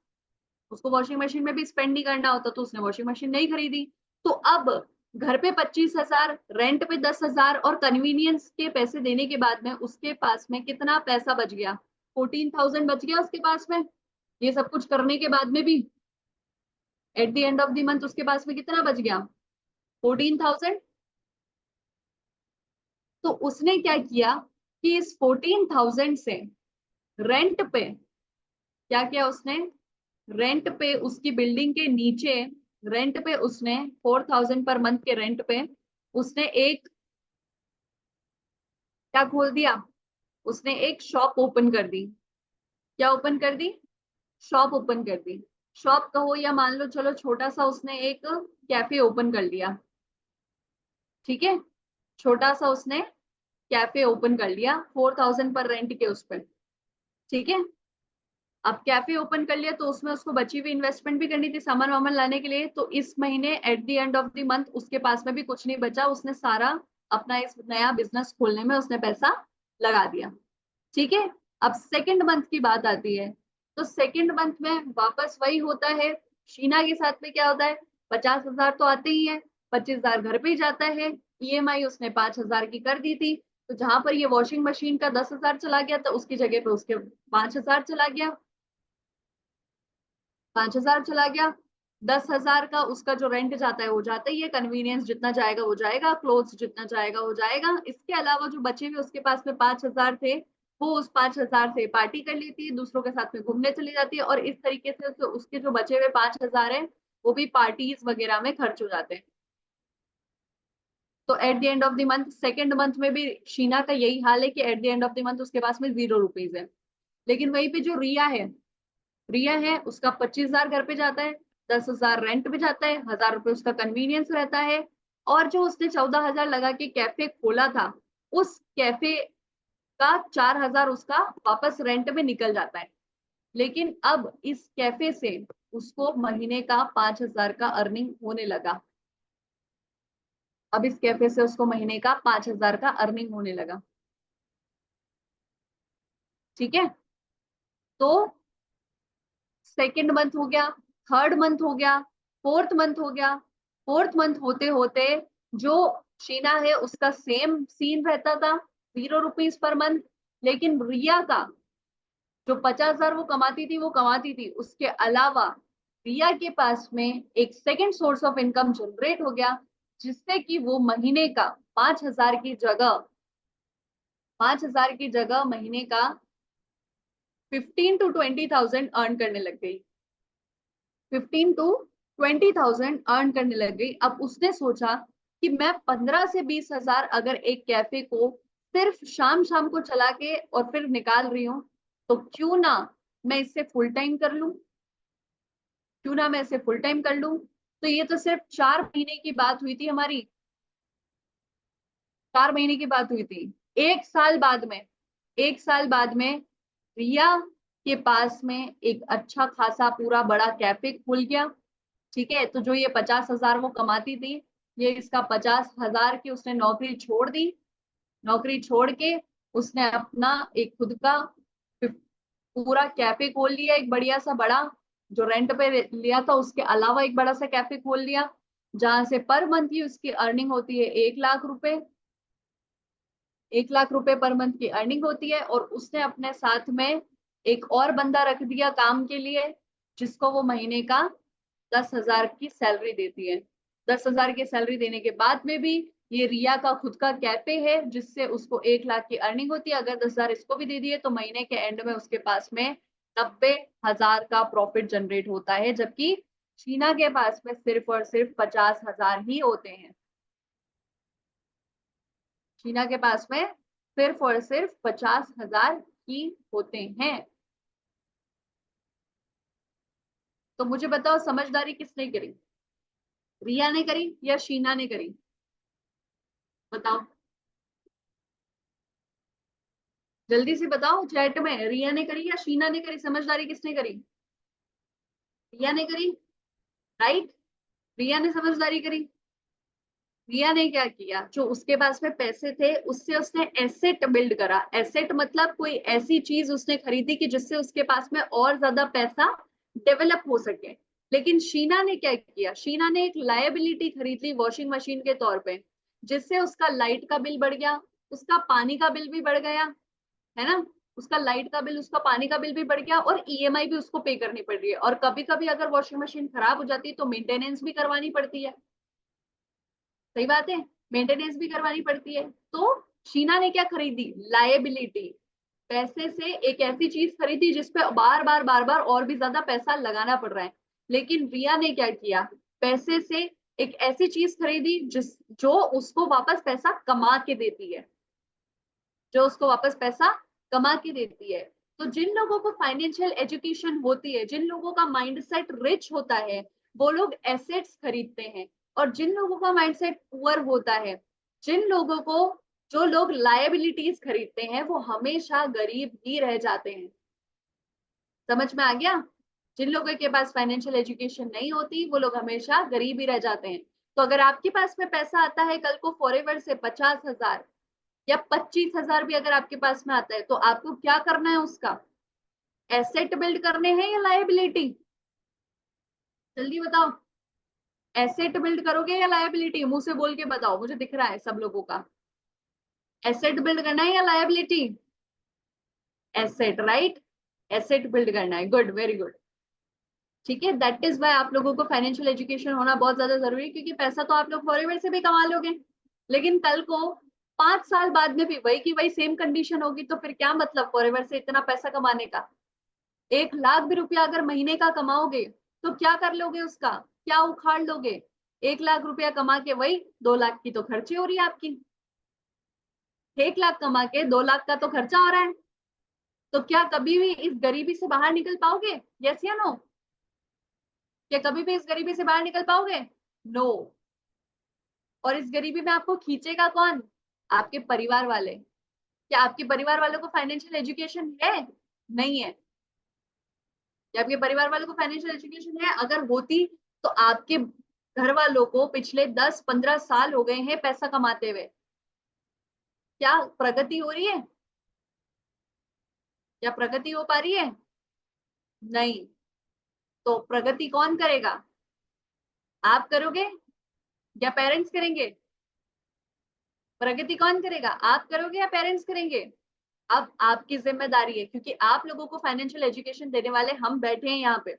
उसको वॉशिंग मशीन में भी स्पेंड नहीं करना होता, तो उसने वॉशिंग मशीन नहीं खरीदी। तो अब घर पे 25,000, रेंट पे 10,000 और कन्वीनियंस के पैसे देने के बाद में उसके पास में कितना पैसा बच गया, 14,000 बच गया उसके पास में। ये सब कुछ करने के बाद में भी at the end of the month उसके पास में कितना बच गया, 14,000। तो उसने क्या किया कि इस 14,000 से रेंट पे क्या किया उसने, रेंट पे उसकी बिल्डिंग के नीचे, रेंट पे उसने 4,000 पर मंथ के रेंट पे उसने एक क्या खोल दिया, उसने एक शॉप ओपन कर दी। क्या ओपन कर दी, शॉप ओपन कर दी। शॉप कहो या मान लो चलो छोटा सा उसने एक कैफे ओपन कर लिया। ठीक है, छोटा सा उसने कैफे ओपन कर लिया 4,000 पर रेंट के उस पर। ठीक है, अब कैफे ओपन कर लिया तो उसमें उसको बची हुई इन्वेस्टमेंट भी करनी थी सामान वामान लाने के लिए। तो इस महीने at the end of the month उसके पास में भी कुछ नहीं बचा, उसने सारा अपना इस नया बिजनेस खोलने में उसने पैसा लगा दिया। ठीक है, अब सेकंड मंथ की बात आती है। तो सेकंड मंथ में वापस वही होता है, शीना के साथ में क्या होता है, 50,000 तो आते ही है, 25,000 घर पे ही जाता है। ईएमआई उसने 5,000 की कर दी थी, तो जहां पर ये वॉशिंग मशीन का 10,000 चला गया तो उसकी जगह पे उसके 5,000 चला गया, 5,000 चला गया। 10,000 का उसका जो रेंट जाता है वो जाता ही है, कन्वीनियंस जितना जाएगा वो जाएगा, क्लोथ्स जितना जाएगा वो जाएगा। इसके अलावा जो बचे हुए उसके पास में 5,000 थे, वो उस 5,000 से पार्टी कर लेती है, दूसरों के साथ में घूमने चली जाती है। और इस तरीके से उसके जो बचे हुए 5,000 है वो भी पार्टीज वगैरह में खर्च हो जाते हैं। तो at the end of the month, second month में भी शीना का यही हाल है कि at the end of the month उसके पास में 0 रुपीज है। लेकिन वहीं पे जो रिया है उसका 25,000 घर पे जाता है, 10,000 रेंट पे जाता है, 1,000 रुपए उसका कन्वीनियंस रहता है। और जो उसने 14,000 लगा के कैफे खोला था, उस कैफे का 4,000 उसका वापस रेंट में निकल जाता है। लेकिन अब इस कैफे से उसको महीने का 5,000 का अर्निंग होने लगा। अब इस कैफे से उसको महीने का 5,000 का अर्निंग होने लगा। ठीक है, तो सेकेंड मंथ हो गया, थर्ड मंथ हो गया, फोर्थ मंथ हो गया। फोर्थ मंथ होते होते जो शीना है उसका सेम सीन रहता था, 0 रुपीज पर मंथ। लेकिन रिया का जो 50,000 वो कमाती थी वो कमाती थी, उसके अलावा रिया के पास में एक second source of income generate हो गया, जिससे कि वो महीने का 5,000 की जगह 5,000 की जगह महीने का 15 to 20,000 अर्न करने लग गई। 15 to 20,000 अर्न करने लग गई। अब उसने सोचा कि मैं 15 से 20,000 अगर एक कैफे को सिर्फ शाम शाम को चला के और फिर निकाल रही हूँ, तो क्यों ना मैं इससे फुल टाइम कर लूं, क्यों ना मैं इसे फुल टाइम कर लूं। तो ये तो सिर्फ 4 महीने की बात हुई थी हमारी, 4 महीने की बात हुई थी। 1 साल बाद में, 1 साल बाद में रिया के पास में एक अच्छा खासा पूरा बड़ा कैफे खुल गया। ठीक है, तो जो ये 50,000 वो कमाती थी, ये इसका 50,000 की उसने नौकरी छोड़ दी। नौकरी छोड़ के उसने अपना एक खुद का पूरा कैफे खोल लिया, एक बढ़िया सा बड़ा, जो रेंट पे लिया था उसके अलावा एक बड़ा सा कैफे खोल लिया, जहां से पर मंथ की उसकी अर्निंग होती है 1 लाख रुपए। 1 लाख रुपए पर मंथ की अर्निंग होती है। और उसने अपने साथ में एक और बंदा रख दिया काम के लिए, जिसको वो महीने का 10,000 की सैलरी देती है। 10,000 की सैलरी देने के बाद में भी ये रिया का खुद का कैफे है, जिससे उसको 1 लाख की अर्निंग होती है। अगर 10,000 इसको भी दे दिए तो महीने के एंड में उसके पास में 90,000 का प्रॉफिट जनरेट होता है, जबकि शीना के पास में सिर्फ और सिर्फ 50,000 ही होते हैं। शीना के पास में सिर्फ और सिर्फ 50,000 ही होते हैं। तो मुझे बताओ, समझदारी किसने करी, रिया ने करी या शीना ने करी? बताओ, जल्दी से बताओ चैट में, रिया ने करी या शीना ने करी? समझदारी किसने करी? रिया ने करी, राइट? रिया ने समझदारी करी। रिया ने क्या किया, जो उसके पास में पैसे थे उससे उसने एसेट बिल्ड करा। एसेट मतलब कोई ऐसी चीज उसने खरीदी कि जिससे उसके पास में और ज्यादा पैसा डेवलप हो सके। लेकिन शीना ने क्या किया, शीना ने एक लायबिलिटी खरीद ली वॉशिंग मशीन के तौर पे, जिससे उसका लाइट का बिल बढ़ गया, उसका पानी का बिल भी बढ़ गया, है ना? उसका लाइट का बिल, उसका पानी का बिल भी बढ़ गया, और ईएमआई भी उसको पे करनी पड़ रही है। और कभी कभी अगर वॉशिंग मशीन खराब हो जाती है तो मेंटेनेंस भी करवानी पड़ती है। सही बात है, मेंटेनेंस भी करवानी पड़ती है। तो शीना ने क्या खरीदी, लायबिलिटी। पैसे से एक ऐसी चीज खरीदी जिसपे बार बार और भी ज्यादा पैसा लगाना पड़ रहा है। लेकिन रिया ने क्या किया, पैसे से एक ऐसी चीज खरीदी जो उसको वापस पैसा कमा के देती है, जो उसको वापस पैसा कमा के देती है। तो जिन लोगों को फाइनेंशियल एजुकेशन होती है, जिन लोगों का माइंडसेट रिच होता है, वो लोग एसेट्स खरीदते हैं। और जिन लोगों का माइंडसेट पुअर होता है, जिन लोगों को जो लोग लायबिलिटीज खरीदते हैं, वो हमेशा गरीब ही रह जाते हैं। समझ में आ गया? जिन लोगों के पास फाइनेंशियल एजुकेशन नहीं होती, वो लोग हमेशा गरीब ही रह जाते हैं। तो अगर आपके पास में पैसा आता है कल को फॉरएवर से 50,000 या 25,000 भी अगर आपके पास में आता है, तो आपको क्या करना है उसका? एसेट बिल्ड करने हैं या लायबिलिटी? जल्दी बताओ, एसेट बिल्ड करोगे या लायबिलिटी? मुंह से बोल के बताओ, मुझे दिख रहा है सब लोगों का। एसेट बिल्ड करना है या liability? Asset, right? Asset build करना है, गुड, वेरी गुड। ठीक है, दैट इज वाई आप लोगों को फाइनेंशियल एजुकेशन होना बहुत ज्यादा जरूरी है, क्योंकि पैसा तो आप लोग फॉरएवर से भी कमा लोगे, लेकिन कल को 5 साल बाद में भी वही की वही सेम कंडीशन होगी, तो फिर क्या मतलब फॉरएवर से इतना पैसा कमाने का? 1 लाख भी रुपया अगर महीने का कमाओगे तो क्या कर लोगे उसका, क्या उखाड़ लोगे? 1 लाख रुपया कमा के वही 2 लाख की तो खर्चे हो रही है आपकी। 1 लाख कमा के 2 लाख का तो खर्चा हो रहा है। तो क्या कभी भी इस गरीबी से बाहर निकल पाओगे? यस या नो? क्या कभी भी इस गरीबी से बाहर निकल पाओगे? नो। और इस गरीबी में आपको खींचेगा कौन? आपके परिवार वाले। क्या आपके परिवार वालों को फाइनेंशियल एजुकेशन है? नहीं है। या आपके परिवार वालों को फाइनेंशियल एजुकेशन है? अगर होती तो आपके घर वालों को पिछले 10-15 साल हो गए हैं पैसा कमाते हुए। क्या प्रगति हो रही है? क्या प्रगति हो पा रही है? नहीं। तो प्रगति कौन करेगा? आप करोगे या पेरेंट्स करेंगे? प्रगति कौन करेगा? आप करोगे या पेरेंट्स करेंगे? अब आपकी जिम्मेदारी है, क्योंकि आप लोगों को फाइनेंशियल एजुकेशन देने वाले हम बैठे हैं यहाँ पे।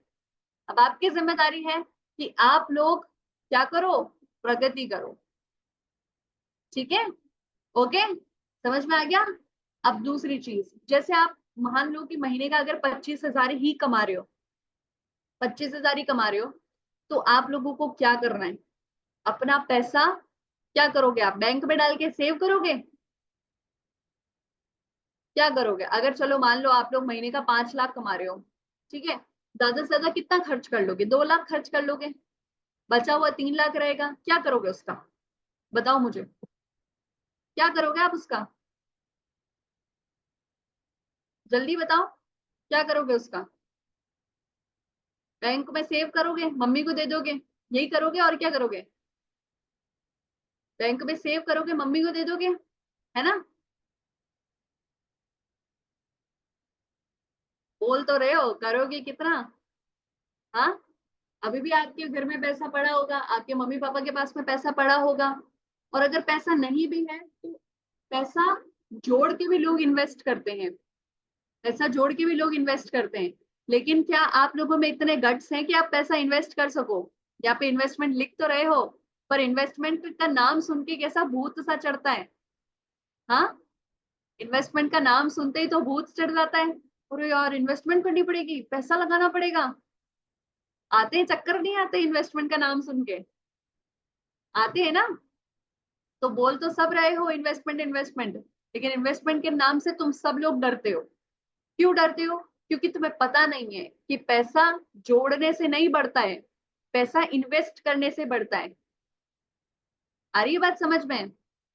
अब आपकी जिम्मेदारी है कि आप लोग क्या करो, प्रगति करो। ठीक है? ओके, समझ में आ गया? अब दूसरी चीज, जैसे आप मान लो कि महीने का अगर 25,000 ही कमा रहे हो, 25,000 ही कमा रहे हो, तो आप लोगों को क्या करना है? अपना पैसा क्या करोगे? आप बैंक में डाल के सेव करोगे? क्या करोगे? अगर चलो मान लो आप लोग महीने का 5 लाख कमा रहे हो, ठीक है, ज्यादा से ज्यादा कितना खर्च कर लोगे? 2 लाख खर्च कर लोगे, बचा हुआ 3 लाख रहेगा। क्या करोगे उसका? बताओ मुझे, क्या करोगे आप उसका? जल्दी बताओ, क्या करोगे उसका? बैंक में सेव करोगे, मम्मी को दे दोगे, यही करोगे और क्या करोगे? बैंक में सेव करोगे, मम्मी को दे दोगे, है ना? बोल तो रहे हो, करोगे कितना? हाँ, अभी भी आपके घर में पैसा पड़ा होगा, आपके मम्मी पापा के पास में पैसा पड़ा होगा। और अगर पैसा नहीं भी है तो पैसा जोड़ के भी लोग इन्वेस्ट करते हैं, पैसा जोड़ के भी लोग इन्वेस्ट करते हैं। लेकिन क्या आप लोगों में इतने गट्स हैं कि आप पैसा इन्वेस्ट कर सको? यहाँ पे इन्वेस्टमेंट लिख तो रहे हो, पर इन्वेस्टमेंट का नाम सुन के कैसा भूत सा चढ़ता है। हाँ, इन्वेस्टमेंट का नाम सुनते ही तो भूत चढ़ जाता है। अरे यार, इन्वेस्टमेंट करनी पड़ेगी, पैसा लगाना पड़ेगा। आते हैं चक्कर, नहीं आते इन्वेस्टमेंट का नाम सुन के? आते हैं ना? तो बोल तो सब रहे हो इन्वेस्टमेंट इन्वेस्टमेंट, लेकिन इन्वेस्टमेंट के नाम से तुम सब लोग डरते हो। क्यों डरते हो? क्योंकि तुम्हें पता नहीं है कि पैसा जोड़ने से नहीं बढ़ता है, पैसा इन्वेस्ट करने से बढ़ता है। आ रही है बात समझ में?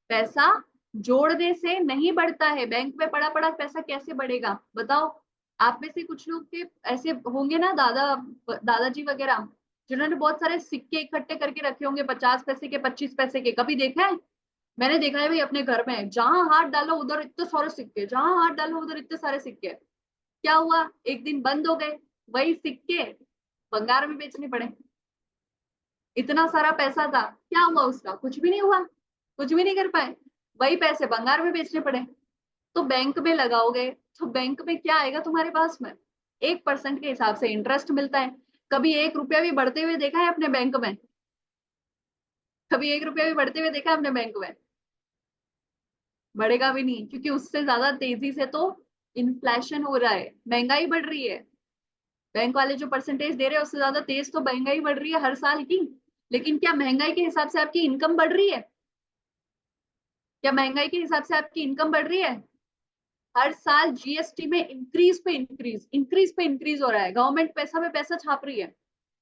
पैसा जोड़ने से नहीं बढ़ता है। बैंक में पड़ा पड़ा पैसा कैसे बढ़ेगा बताओ? आप में से कुछ लोग के ऐसे होंगे ना, दादाजी वगैरह, जिन्होंने बहुत सारे सिक्के इकट्ठे करके रखे होंगे, 50 पैसे के, 25 पैसे के। कभी देखा है? मैंने देखा है भाई अपने घर में, जहां हाथ डालो उधर इतने सारे सिक्के, जहां हाथ डालो उधर इतने सारे सिक्के। क्या हुआ? एक दिन बंद हो गए, वही सिक्के भंगार में बेचने पड़े। इतना सारा पैसा था, क्या हुआ उसका? कुछ भी नहीं हुआ, कुछ भी नहीं कर पाए, वही पैसे भंगार में बेचने पड़े। तो बैंक में लगाओगे तो बैंक में क्या आएगा तुम्हारे पास में? 1% के हिसाब से इंटरेस्ट मिलता है। कभी 1 रुपया भी बढ़ते हुए देखा है अपने बैंक में? कभी 1 रुपया भी बढ़ते हुए देखा है अपने बैंक में? बढ़ेगा भी नहीं, क्योंकि उससे ज्यादा तेजी से तो इन्फ्लेशन हो रहा है, महंगाई बढ़ रही है। बैंक वाले जो परसेंटेज दे रहे हैं उससे ज्यादा तेज तो महंगाई बढ़ रही है हर साल की। लेकिन क्या महंगाई के हिसाब से आपकी इनकम बढ़ रही है? क्या महंगाई के हिसाब से आपकी इनकम बढ़ रही है? हर साल जीएसटी में इंक्रीज पे इंक्रीज, इंक्रीज पे इंक्रीज हो रहा है, गवर्नमेंट पैसा पे पैसा छाप रही है।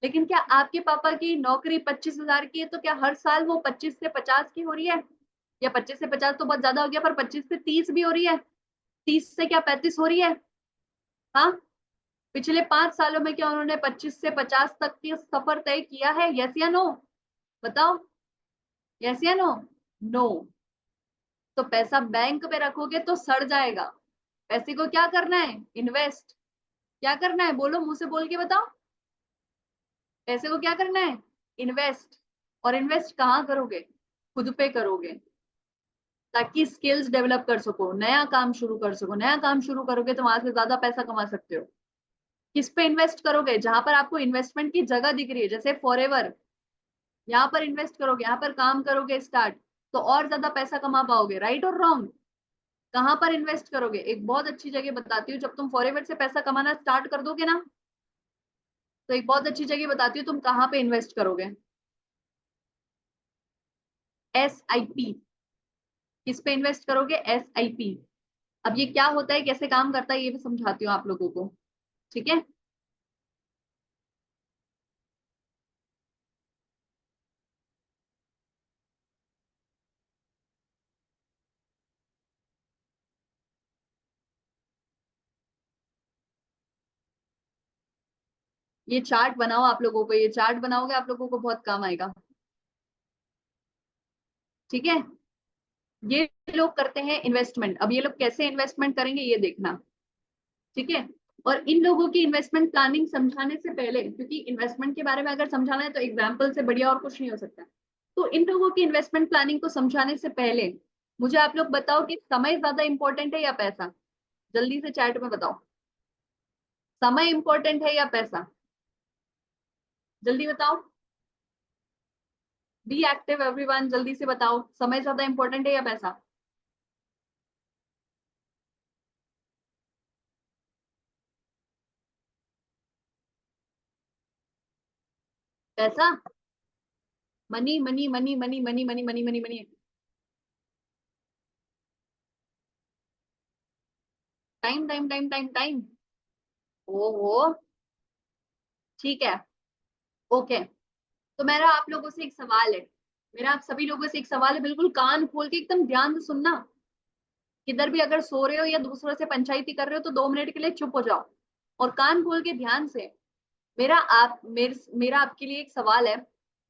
लेकिन क्या आपके पापा की नौकरी 25,000 की है, तो क्या हर साल वो 25 से 50 की हो रही है? या 25 से 50 तो बहुत ज्यादा हो गया, पर 25 से 30 भी हो रही है? 30 से क्या 35 हो रही है? हाँ, पिछले 5 सालों में क्या उन्होंने 25 से 50 तक की सफर तय किया है? यस या नो? बताओ, यस या नो? नो। तो पैसा बैंक में रखोगे तो सड़ जाएगा। पैसे को क्या करना है? इन्वेस्ट। क्या करना है? बोलो, मुंह से बोल के बताओ। पैसे को क्या करना है? इन्वेस्ट। और इन्वेस्ट कहाँ करोगे? खुद पे करोगे, ताकि स्किल्स डेवलप कर सको, नया काम शुरू कर सको। नया काम शुरू करोगे तो वहां से ज्यादा पैसा कमा सकते हो। किस पे इन्वेस्ट करोगे? जहां पर आपको इन्वेस्टमेंट की जगह दिख रही है, जैसे फॉरएवर, यहाँ पर इन्वेस्ट करोगे, यहाँ पर काम करोगे स्टार्ट, तो और ज्यादा पैसा कमा पाओगे। राइट और रॉन्ग? कहाँ पर इन्वेस्ट करोगे? एक बहुत अच्छी जगह बताती हूँ, जब तुम फॉरएवर से पैसा कमाना स्टार्ट कर दोगे ना, तो एक बहुत अच्छी जगह बताती हूँ तुम कहाँ पे इन्वेस्ट करोगे। SIP। किस पे इन्वेस्ट करोगे? SIP। अब ये क्या होता है, कैसे काम करता है, ये भी समझाती हूँ आप लोगों को। ठीक है? ये चार्ट बनाओ आप लोगों को, ये चार्ट बनाओगे आप लोगों को बहुत काम आएगा। ठीक है, ये लोग करते हैं इन्वेस्टमेंट, अब ये लोग कैसे इन्वेस्टमेंट करेंगे ये देखना। ठीक है, और इन लोगों की इन्वेस्टमेंट प्लानिंग समझाने से पहले, क्योंकि इन्वेस्टमेंट के बारे में अगर समझाना है तो एग्जाम्पल से बढ़िया और कुछ नहीं हो सकता, तो इन लोगों की इन्वेस्टमेंट प्लानिंग को समझाने से पहले मुझे आप लोग बताओ कि समय ज्यादा इंपॉर्टेंट है या पैसा? जल्दी से चैट में बताओ, समय इंपॉर्टेंट है या पैसा? जल्दी बताओ, बी एक्टिव एवरीवन, जल्दी से बताओ, समय ज्यादा इंपॉर्टेंट है या पैसा? पैसा, money money money money money money money money money. Time time time time time. ओहो, ठीक है, ओके। तो मेरा आप लोगों से एक सवाल है, मेरा आप सभी लोगों से एक सवाल है, बिल्कुल कान खोल के एकदम ध्यान से सुनना। किधर भी अगर सो रहे हो या दूसरों से पंचायती कर रहे हो तो 2 मिनट के लिए चुप हो जाओ और कान खोल के ध्यान से। मेरा आपके लिए एक सवाल है,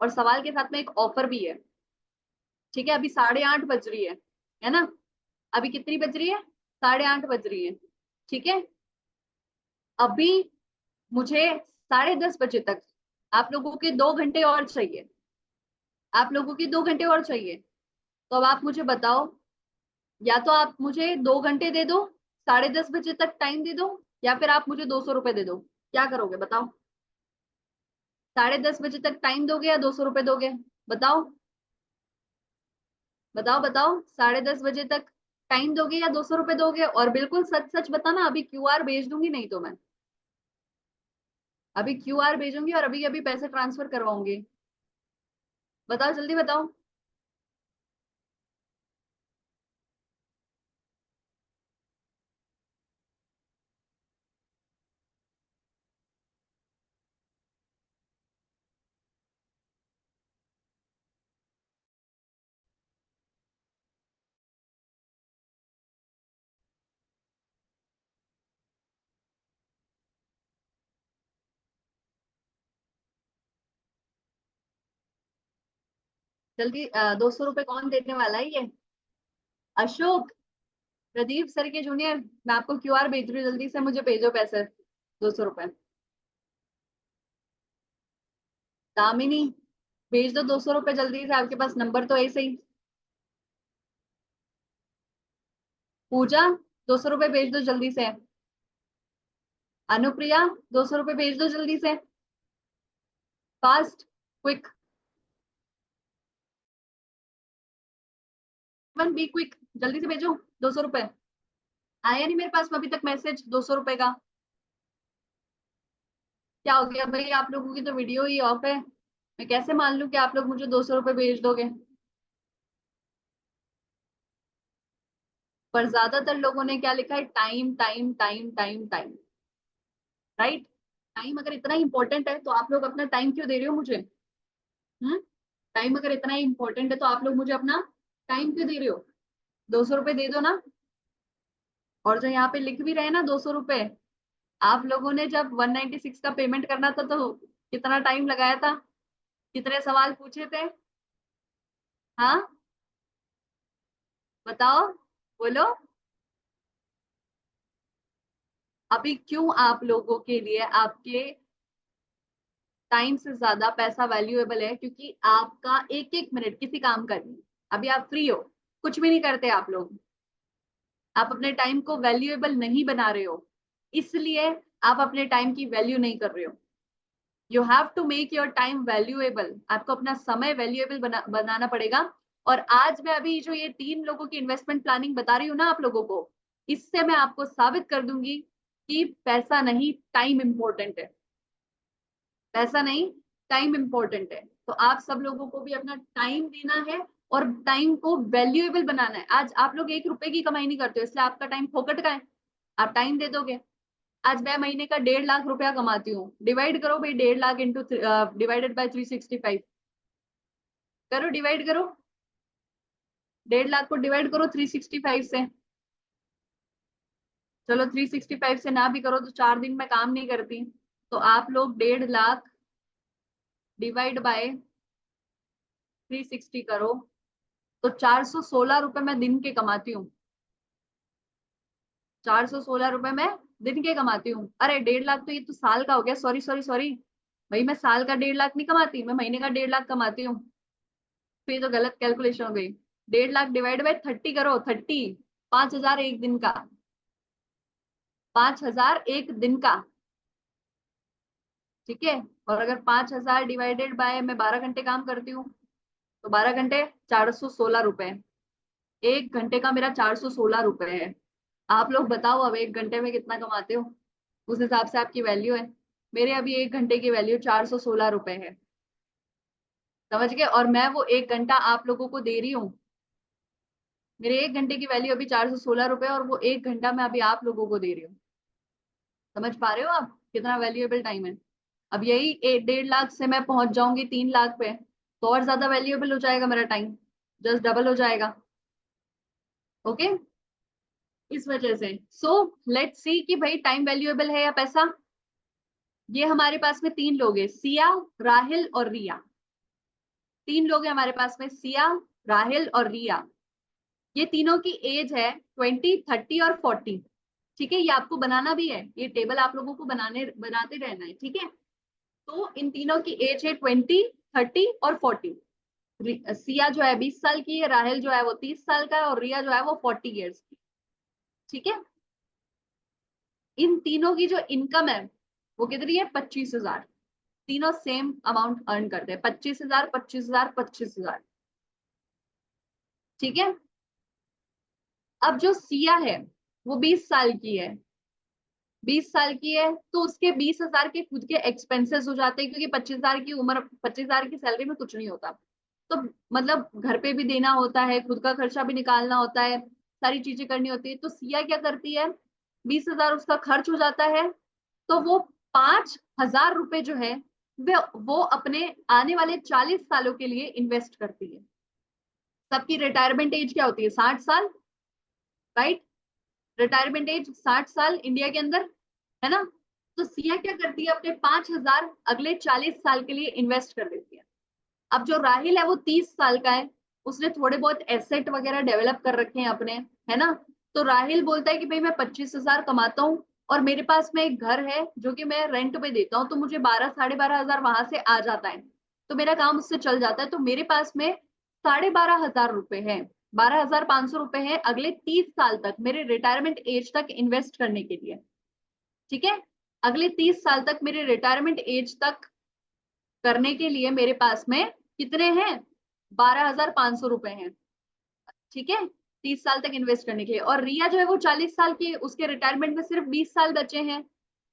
और सवाल के साथ में एक ऑफर भी है। ठीक है, अभी 8:30 बज रही है ना? अभी कितनी बज रही है? 8:30 बज रही है। ठीक है, अभी मुझे 10:30 बजे तक आप लोगों के 2 घंटे और चाहिए, आप लोगों की 2 घंटे और चाहिए। तो अब आप मुझे बताओ, या तो आप मुझे 2 घंटे दे दो, 10:30 बजे तक टाइम दे दो, या फिर आप मुझे 200 रुपए दे दो। क्या करोगे बताओ? 10:30 बजे तक टाइम दोगे या 200 रुपए दोगे? बताओ बताओ बताओ, 10:30 बजे तक टाइम दोगे या 200 रुपए दोगे? और बिल्कुल सच सच बताना, अभी क्यूआर भेज दूंगी, नहीं तो मैं अभी क्यूआर भेजूंगी और अभी अभी पैसे ट्रांसफर करवाऊंगी। बताओ जल्दी बताओ। जल्दी, 200 रुपए कौन देने वाला है ये? अशोक, प्रदीप सर के जूनियर, मैं आपको क्यूआर भेज रही हूँ, जल्दी से मुझे भेजो पैसे, 200 रुपए। दामिनी, भेज दो 200 रुपए जल्दी से, आपके पास नंबर तो ऐसे ही। पूजा, 200 रुपए भेज दो जल्दी से। अनुप्रिया, 200 रुपए भेज दो जल्दी से, fast, quick, one be quick, जल्दी से भेजो 200 रुपए। आया नहीं मेरे पास में अभी तक मैसेज 200 रुपए का। क्या हो गया भाई, आप लोगों की तो वीडियो ही ऑफ है, मैं कैसे मान लूं कि आप लोग मुझे 200 रुपए भेज दोगे? पर ज्यादातर लोगों ने क्या लिखा है? Time time time time time, right? Time अगर इतना इंपॉर्टेंट है तो आप लोग अपना टाइम क्यों दे रहे हो मुझे? हम्म, टाइम अगर इतना इंपॉर्टेंट है तो आप लोग मुझे अपना टाइम क्यों दे रहे हो? 200 रुपए दे दो ना। और जो यहाँ पे लिख भी रहे हैं ना 200 रुपए, आप लोगों ने जब 196 का पेमेंट करना था तो कितना टाइम लगाया था? कितने सवाल पूछे थे? हाँ, बताओ, बोलो। अभी क्यों आप लोगों के लिए आपके टाइम से ज्यादा पैसा वैल्यूएबल है? क्योंकि आपका एक एक मिनट किसी काम का नहीं। अभी आप फ्री हो, कुछ भी नहीं करते आप लोग, आप अपने टाइम को वैल्यूएबल नहीं बना रहे हो, इसलिए आप अपने टाइम की वैल्यू नहीं कर रहे हो। You have to make your time valuable, आपको अपना समय वैल्यूएबल बनाना पड़ेगा। और आज मैं अभी जो ये 3 लोगों की इन्वेस्टमेंट प्लानिंग बता रही हूँ ना आप लोगों को, इससे मैं आपको साबित कर दूंगी कि पैसा नहीं, टाइम इंपॉर्टेंट है। पैसा नहीं, टाइम इंपॉर्टेंट है। तो आप सब लोगों को भी अपना टाइम देना है और टाइम को वैल्यूएबल बनाना है। आज आप लोग 1 रुपए की कमाई नहीं करते हो, इसलिए आपका टाइम फोकट का है। आप टाइम दे दोगे। आज मैं महीने का 1.5 लाख रुपया कमाती हूँ, डिवाइड करो भाई 1.5 लाख इंटू डिवाइडेड बाय 365, करो डिवाइड करो, 1.5 लाख को डिवाइड करो 365 से। चलो 365 से ना भी करो तो 4 दिन में काम नहीं करती, तो आप लोग 1.5 लाख डिवाइड बाय 360 करो, तो 416 रुपए मैं दिन के कमाती हूँ। 416 रुपए मैं दिन के कमाती हूँ। अरे 1.5 लाख तो ये तो साल का हो गया, सॉरी सॉरी सॉरी भाई, मैं साल का 1.5 लाख नहीं कमाती, मैं महीने का 1.5 लाख कमाती हूँ। तो ये तो गलत कैलकुलेशन हो गई। 1.5 लाख डिवाइड बाय 30 करो, 30, 5,000 एक दिन का, 5,000 एक दिन का, ठीक है। और अगर 5,000 डिवाइडेड बाय मैं 12 घंटे काम करती हूँ, तो 12 घंटे 416 रुपए, एक घंटे का मेरा 416 रुपए है। आप लोग बताओ अब एक घंटे में कितना कमाते हो, उस हिसाब से आपकी वैल्यू है। मेरे अभी एक घंटे की वैल्यू 416 रुपए है, समझ गए। और मैं वो एक घंटा आप लोगों को दे रही हूँ। मेरे एक घंटे की वैल्यू अभी 416 रुपए, और वो एक घंटा मैं अभी आप लोगों को दे रही हूँ। समझ पा रहे हो आप कितना वैल्यूएबल टाइम है। अब यही 1.5 लाख से मैं पहुंच जाऊंगी 3 लाख पे, तो और ज्यादा वैल्यूएबल हो जाएगा मेरा टाइम, जस्ट डबल हो जाएगा। ओके, इस वजह से सो लेट्स सी कि भाई टाइम वैल्यूएबल है या पैसा। ये हमारे पास में 3 लोग हैं, सिया, राहिल और रिया। 3 लोग हैं हमारे पास में, सिया, राहिल और रिया। ये तीनों की एज है 20, 30 और 40। ठीक है, ये आपको बनाना भी है, ये टेबल आप लोगों को बनाते रहना है, ठीक है। तो इन तीनों की एज है 20, 30 और 40। सिया जो है 20 साल की है, राहिल जो है वो 30 साल का है, और रिया जो है वो 40 ईयर्स की। ठीक है, इन तीनों की जो इनकम है वो कितनी है, 25,000। तीनों सेम अमाउंट अर्न करते हैं, 25,000, 25,000, 25,000। ठीक है, अब जो सिया है वो 20 साल की है, 20 साल की है, तो उसके 20,000 के खुद के एक्सपेंसेस हो जाते हैं, क्योंकि 25,000 की उम्र, 25,000 की सैलरी में कुछ नहीं होता। तो मतलब घर पे भी देना होता है, खुद का खर्चा भी निकालना होता है, सारी चीजें करनी होती है। तो सिया क्या करती है, 20,000 उसका खर्च हो जाता है, तो वो 5,000 रुपए जो है वो अपने आने वाले 40 सालों के लिए इन्वेस्ट करती है। सबकी रिटायरमेंट एज क्या होती है, 60 साल, राइट। रिटायरमेंट एज 60 साल इंडिया के अंदर, है ना। तो सिया क्या करती है, अपने 5,000 अगले 40 साल के लिए इन्वेस्ट कर देती है। अब जो राहिल है वो 30 साल का है, उसने थोड़े बहुत एसेट वगैरह डेवलप कर रखे हैं अपने, है ना। तो राहिल बोलता है कि भाई मैं 25,000 कमाता हूँ, और मेरे पास में एक घर है जो कि मैं रेंट पे देता हूँ, तो मुझे 12, 12,500 वहां से आ जाता है, तो मेरा काम उससे चल जाता है। तो मेरे पास में 12,500 रुपए है, 12,500 रुपए है अगले 30 साल तक, मेरे रिटायरमेंट एज तक इन्वेस्ट करने के लिए। ठीक है, अगले 30 साल तक मेरे रिटायरमेंट एज तक करने के लिए मेरे पास में कितने हैं, 12,500 रुपए हैं। ठीक है, 30 साल तक इन्वेस्ट करने के लिए। और रिया जो है वो 40 साल की, उसके रिटायरमेंट में सिर्फ 20 साल बचे हैं।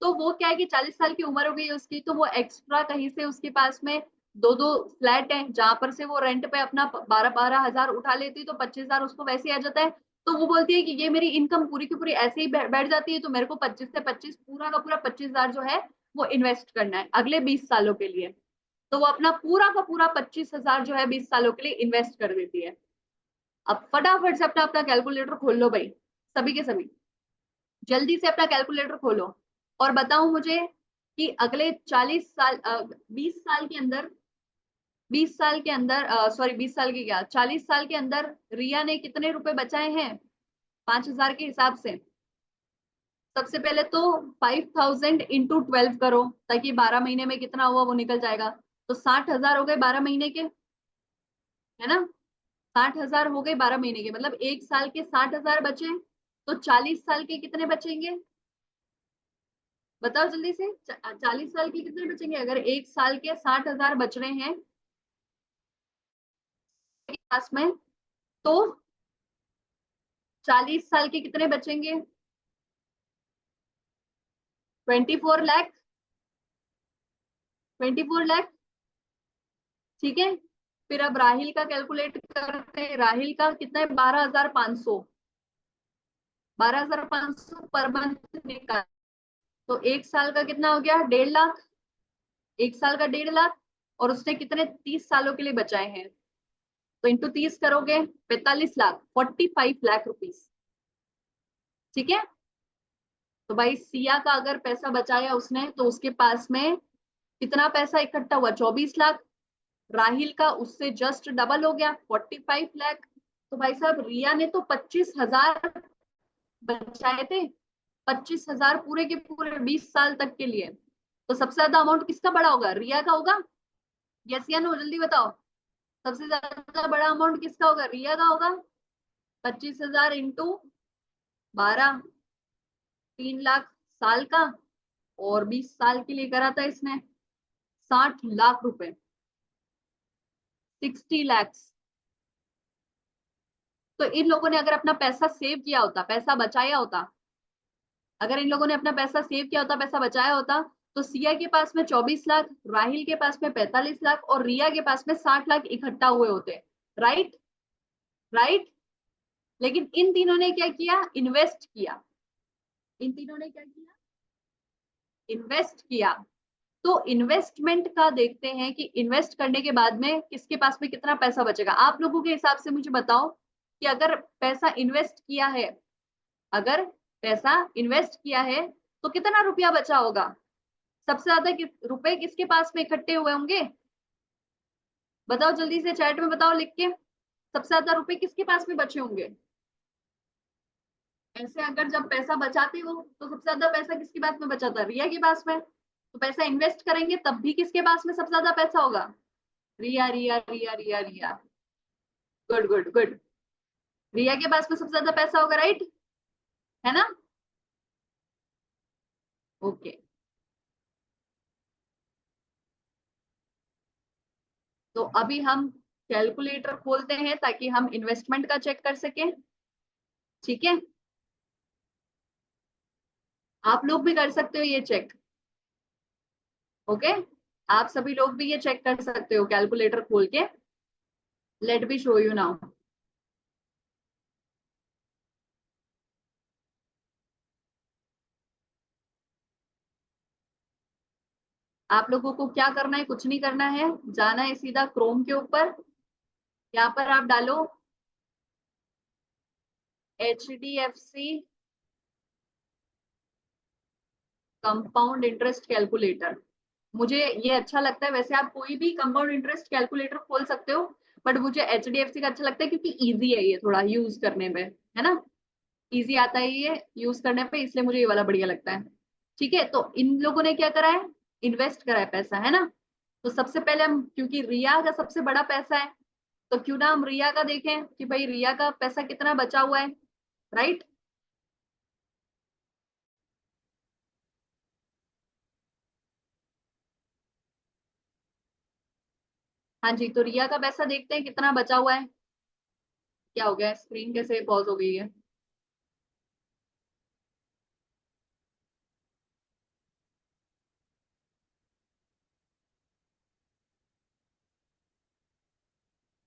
तो वो क्या है कि 40 साल की उम्र हो गई है उसकी, तो वो एक्स्ट्रा कहीं से उसके पास में दो दो फ्लैट है, जहां पर से वो रेंट पे अपना 12-12 हजार उठा लेती है, तो 25,000 उसको वैसे ही आ जाता है। तो वो बोलती है कि ये मेरी इनकम पूरी की पूरी ऐसे ही बैठ जाती है, तो मेरे को 25 से 25 पूरा का पूरा 25,000 जो है वो इन्वेस्ट करना है अगले 20 सालों के लिए। तो वो अपना पूरा का पूरा 25,000 जो है 20 सालों के लिए इन्वेस्ट कर देती है। अब फटाफट से अपना अपना कैलकुलेटर खोल लो भाई, सभी के सभी जल्दी से अपना कैलकुलेटर खोलो, और बताओ मुझे कि अगले 40 साल 20 साल के अंदर, 20 साल के अंदर सॉरी 20 साल के क्या, 40 साल के अंदर रिया ने कितने रुपए बचाए हैं 5,000 के हिसाब से। सबसे पहले तो 5,000 इंटू 12 करो, ताकि 12 महीने में कितना हुआ वो निकल जाएगा। तो 60,000 हो गए 12 महीने के, है ना। 60,000 हो गए 12 महीने के, मतलब एक साल के 60,000 बचे, तो 40 साल के कितने बचेंगे, बताओ जल्दी से। 40 साल के कितने बचेंगे, अगर एक साल के 60,000 बच रहे हैं पास में, तो 40 साल के कितने बचेंगे, 24 लाख, 24 लाख। ठीक है, फिर अब राहिल का कैलकुलेट करते हैं, राहिल का कितना है, 12,500, 12,500 पर मंथ निकाल। तो एक साल का कितना हो गया, 1.5 लाख, एक साल का 1.5 लाख, और उसने कितने 30 सालों के लिए बचाए हैं, तो इंटू 30 करोगे 45 लाख, 45 लाख रुपीज। ठीक है, तो भाई सिया का अगर पैसा बचाया उसने तो उसके पास में कितना पैसा इकट्ठा हुआ, 24 लाख। राहिल का उससे जस्ट डबल हो गया, 45 लाख। तो भाई साहब रिया ने तो 25,000 बचाए थे, 25,000 पूरे के पूरे 20 साल तक के लिए। तो सबसे ज्यादा अमाउंट किसका बड़ा होगा, रिया का होगा? यस या नो, जल्दी बताओ। सबसे ज्यादा बड़ा अमाउंट किसका होगा, रिया का होगा। 25,000 इंटू 12, 3 लाख साल का। और 20 साल के लिए करा था इसने 60 लाख रुपए, 60 लैक्स। तो इन लोगों ने अगर अपना पैसा सेव किया होता, पैसा बचाया होता, अगर इन लोगों ने अपना पैसा सेव किया होता, पैसा बचाया होता, तो सिया के पास में 24 लाख, राहिल के पास में 45 लाख और रिया के पास में 60 लाख इकट्ठा हुए होते। Right, right. लेकिन इन तीनों ने क्या किया, इन्वेस्ट किया। इन तीनों ने क्या किया, इन्वेस्ट किया। तो इन्वेस्टमेंट का देखते हैं कि इन्वेस्ट करने के बाद में किसके पास में कितना पैसा बचेगा। आप लोगों के हिसाब से मुझे बताओ कि अगर पैसा इन्वेस्ट किया है, अगर पैसा इन्वेस्ट किया है तो कितना रुपया बचा होगा, सबसे ज्यादा रुपए किसके पास में इकट्ठे हुए होंगे? बताओ जल्दी से चैट में बताओ लिख के, सबसे ज्यादा रुपए किसके पास में बचे होंगे? ऐसे अगर जब पैसा बचाते हो तो सबसे ज्यादा पैसा किसके पास में बचा था, रिया के पास में। तो पैसा इन्वेस्ट करेंगे तब भी किसके पास में सबसे ज्यादा पैसा होगा, Riya, Riya, Riya, Riya, Riya. Good, good, good. Riya के पास में सबसे ज्यादा पैसा होगा, राइट, है ना? ओके। तो अभी हम कैलकुलेटर खोलते हैं ताकि हम इन्वेस्टमेंट का चेक कर सकें। ठीक है, आप लोग भी कर सकते हो ये चेक। ओके, आप सभी लोग भी ये चेक कर सकते हो कैलकुलेटर खोल के। Let me show you now. आप लोगों को क्या करना है, कुछ नहीं करना है, जाना है सीधा क्रोम के ऊपर। यहाँ पर आप डालो HDFC कंपाउंड इंटरेस्ट कैलकुलेटर। मुझे ये अच्छा लगता है, वैसे आप कोई भी कंपाउंड इंटरेस्ट कैलकुलेटर खोल सकते हो, बट मुझे HDFC का अच्छा लगता है क्योंकि इजी है ये थोड़ा यूज करने में, है ना? इजी आता है ये यूज करने पे, इसलिए मुझे ये वाला बढ़िया लगता है। ठीक है, तो इन लोगों ने क्या करा है, इन्वेस्ट करा है पैसा, है ना? तो सबसे पहले हम, क्योंकि रिया का सबसे बड़ा पैसा है, तो क्यों ना हम रिया का देखें कि भाई रिया का पैसा कितना बचा हुआ है। राइट, हाँ जी, तो रिया का पैसा देखते हैं कितना बचा हुआ है। क्या हो गया, स्क्रीन कैसे पॉज हो गई है?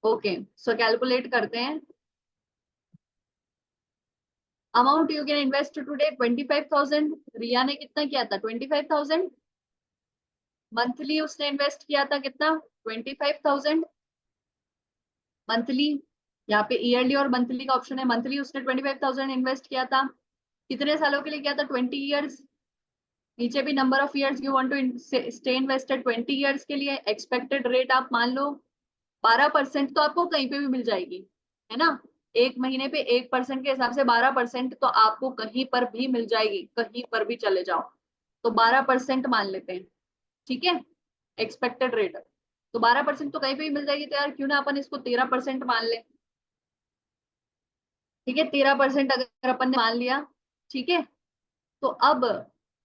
ओके, सो कैलकुलेट करते हैं। Amount you can invest today 25,000। रिया ने कितना किया था, 25,000। मंथली उसने इन्वेस्ट किया था कितना, 25,000 मंथली। यहाँ पे ईयरली और मंथली का ऑप्शन है, मंथली उसने 25,000 इन्वेस्ट किया था। कितने सालों के लिए किया था, 20 ईयर्स। नीचे भी number of years you want to stay invested, 20 years के लिए। एक्सपेक्टेड रेट आप मान लो 12%, तो आपको कहीं पे भी मिल जाएगी, है ना? एक महीने पे 1% के हिसाब से 12% तो आपको कहीं पर भी मिल जाएगी, कहीं पर भी चले जाओ। तो 12% मान लेते हैं, ठीक है, एक्सपेक्टेड रेट। तो 12% तो कहीं पे भी मिल जाएगी, तो यार क्यों ना अपन इसको 13% मान ले। ठीक है, 13% अगर अपन ने मान लिया, ठीक है। तो अब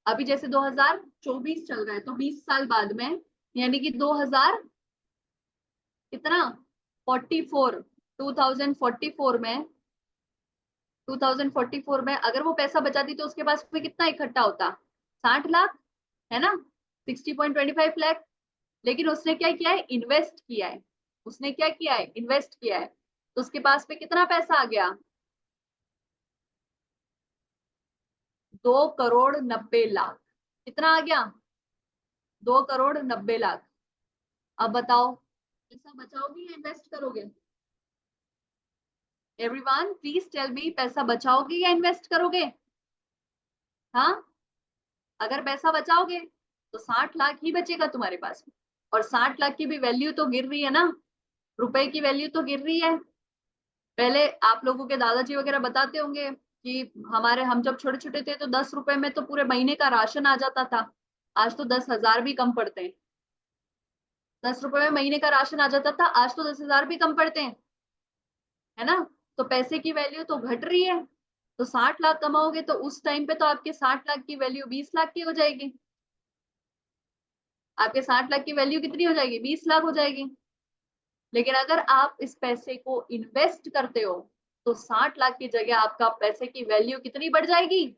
अभी जैसे 2024 चल रहा है, तो 20 साल बाद में, यानी कि 2000 कितना, 44, 2044 में, 2044 में अगर वो पैसा बचाती तो उसके पास में कितना इकट्ठा होता, 60 लाख, है ना? 60.25 लाख। लेकिन उसने क्या किया है, इन्वेस्ट किया है। उसने क्या किया है, इन्वेस्ट किया है। तो उसके पास में कितना पैसा आ गया, 2,90,00,000। कितना आ गया, 2,90,00,000। अब बताओ, पैसा बचाओगे या इन्वेस्ट करोगे? एवरीवन प्लीज टेल मी, पैसा बचाओगे या इन्वेस्ट करोगे? हाँ, अगर पैसा बचाओगे तो 60 लाख ही बचेगा तुम्हारे पास में। और 60 लाख की भी वैल्यू तो गिर रही है ना, रुपए की वैल्यू तो गिर रही है। पहले आप लोगों के दादाजी वगैरह बताते होंगे कि हम जब छोटे छोटे थे तो 10 रुपए में तो पूरे महीने का राशन आ जाता था। आज तो 10,000 भी कम पड़ते हैं। 10 रुपए में महीने का राशन आ जाता था, आज तो 10,000 भी कम पड़ते हैं, है ना। तो पैसे की वैल्यू तो घट रही है। तो 60 लाख कमाओगे तो उस टाइम पे तो आपके 60 लाख की वैल्यू 20 लाख की हो जाएगी। आपके 60 लाख की वैल्यू कितनी हो जाएगी? 20 लाख हो जाएगी। लेकिन अगर आप इस पैसे को इन्वेस्ट करते हो तो 60 लाख की जगह आपका पैसे की वैल्यू कितनी बढ़ जाएगी?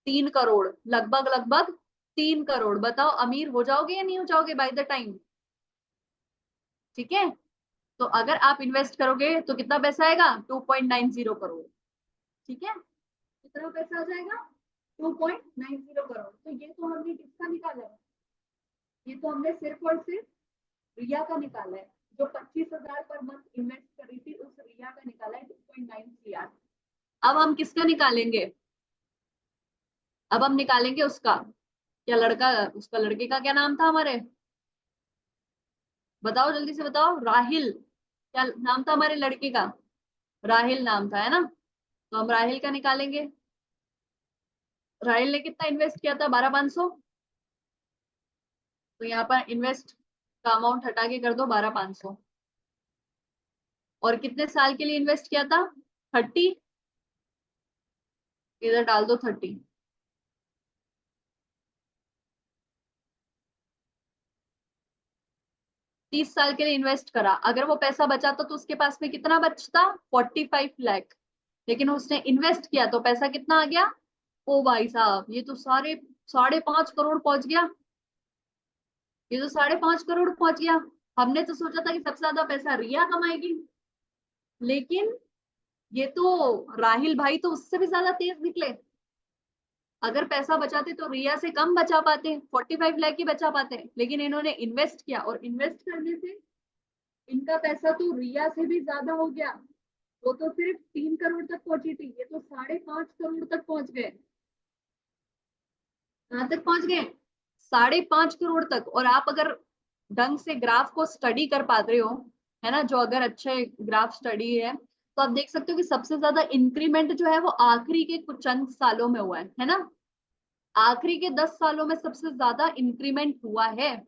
3 करोड़, लगभग लगभग 3 करोड़। बताओ अमीर हो जाओगे या नहीं हो जाओगे बाय द टाइम? ठीक है। तो अगर आप इन्वेस्ट करोगे तो कितना पैसा आएगा? 2.90 करोड़। ठीक है, कितना पैसा आ जाएगा? 2.90 करोड़। तो ये तो हमने किसका निकाला है? ये तो हमने सिर्फ और सिर्फ रिया का निकाला है, जो 25,000 पर मंथ इन्वेस्ट कर रही थी, उस रिया का निकाला है 2.9 CR। अब हम किसका निकालेंगे? अब हम निकालेंगे उसका, क्या लड़का, उसका लड़के का क्या नाम था हमारे? बताओ जल्दी से बताओ। राहिल, क्या नाम था हमारे लड़के का? राहिल नाम था, है ना। तो हम राहिल का निकालेंगे। राहिल ने कितना इन्वेस्ट किया था? 12,500। तो यहाँ पर इन्वेस्ट का अमाउंट हटा के कर दो 12,500। और कितने साल के लिए इन्वेस्ट किया था? 30। इधर डाल दो 30। 30 साल के लिए इन्वेस्ट करा। अगर वो पैसा बचाता तो उसके पास में कितना बचता? 45 लाख। लेकिन उसने इन्वेस्ट किया तो पैसा कितना आ गया? ओ भाई साहब, ये तो 5.5 करोड़ पहुंच गया। ये तो 5.5 करोड़ पहुंच गया। हमने तो सोचा था कि सबसे ज्यादा पैसा रिया कमाएगी, लेकिन ये तो राहिल भाई तो उससे भी ज्यादा तेज निकले। अगर पैसा बचाते तो रिया से कम बचा पाते, 45 लाख ही बचा पाते, लेकिन इन्होंने इन्वेस्ट किया और इन्वेस्ट करने से इनका पैसा तो रिया से भी ज्यादा हो गया। वो तो सिर्फ 3 करोड़ तक पहुंची थी, ये तो 5.5 करोड़ तक पहुंच गए। कहां तक पहुंच गए? 5.5 करोड़ तक। और आप अगर ढंग से ग्राफ को स्टडी कर पाते हो, है ना, जो अगर अच्छे ग्राफ स्टडी है तो आप देख सकते हो कि सबसे ज्यादा इंक्रीमेंट जो है वो आखिरी के कुछ चंद सालों में हुआ है ना। आखिरी के 10 सालों में सबसे ज्यादा इंक्रीमेंट हुआ है।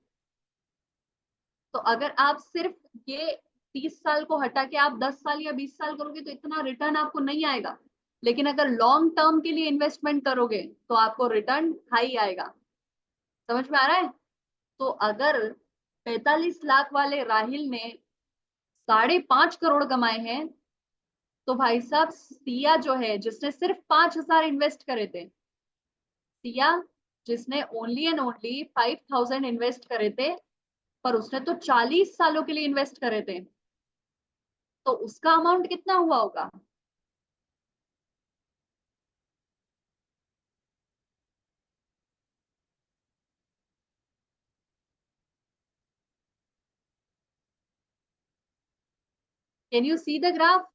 तो अगर आप सिर्फ ये 30 साल को हटा के आप 10 साल या 20 साल करोगे तो इतना रिटर्न आपको नहीं आएगा। लेकिन अगर लॉन्ग टर्म के लिए इन्वेस्टमेंट करोगे तो आपको रिटर्न हाई आएगा। समझ में आ रहा है? तो अगर 45 लाख वाले राहिल ने 5.5 करोड़ कमाए हैं, तो भाई साहब सिया जो है जिसने सिर्फ 5,000 इन्वेस्ट करे थे, सिया जिसने ओनली एंड ओनली 5,000 इन्वेस्ट करे थे, पर उसने तो 40 सालों के लिए इन्वेस्ट करे थे, तो उसका अमाउंट कितना हुआ होगा? Can you see the graph?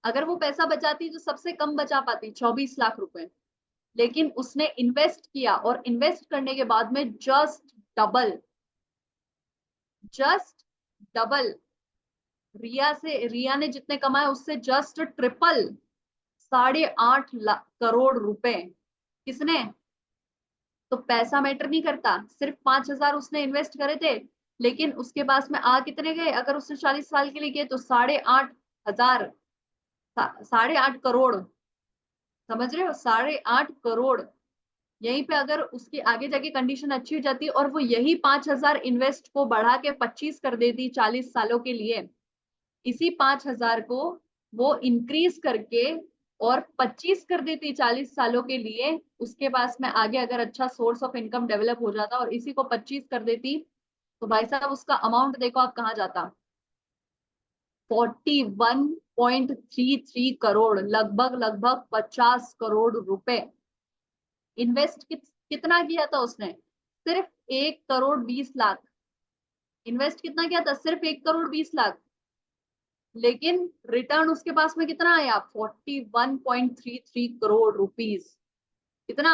अगर वो पैसा बचाती तो सबसे कम बचा पाती, 24 लाख रुपए। लेकिन उसने इन्वेस्ट किया और इन्वेस्ट करने के बाद में डबल जस्ट डबल रिया ने जितने कमाए उससे जस्ट ट्रिपल, 8.5 करोड़ रुपए। किसने? तो पैसा मैटर नहीं करता, सिर्फ 5,000 उसने इन्वेस्ट करे थे, लेकिन उसके पास में आ कितने गए? अगर उसने 40 साल के लिए किए तो 8.5 हजार, 8.5 करोड़। समझ रहे हो? 8.5 करोड़। यहीं पे अगर उसकी आगे जाके कंडीशन अच्छी हो जाती और वो यही 5,000 इन्वेस्ट को बढ़ा के 25 कर देती 40 सालों के लिए, इसी 5,000 को वो इंक्रीज करके और 25 कर देती 40 सालों के लिए, उसके पास में आगे अगर अच्छा सोर्स ऑफ इनकम डेवलप हो जाता और इसी को 25 कर देती, तो भाई साहब उसका अमाउंट देखो आप कहाँ जाता। 41.33 करोड़, लगभग लगभग 50 करोड़ रुपए। इन्वेस्ट कितना किया था उसने? सिर्फ 1 करोड़ 20 लाख। इन्वेस्ट कितना किया था? सिर्फ 1 करोड़ 20 लाख। लेकिन रिटर्न उसके पास में कितना आया? 41.33 करोड़ रुपीज। कितना?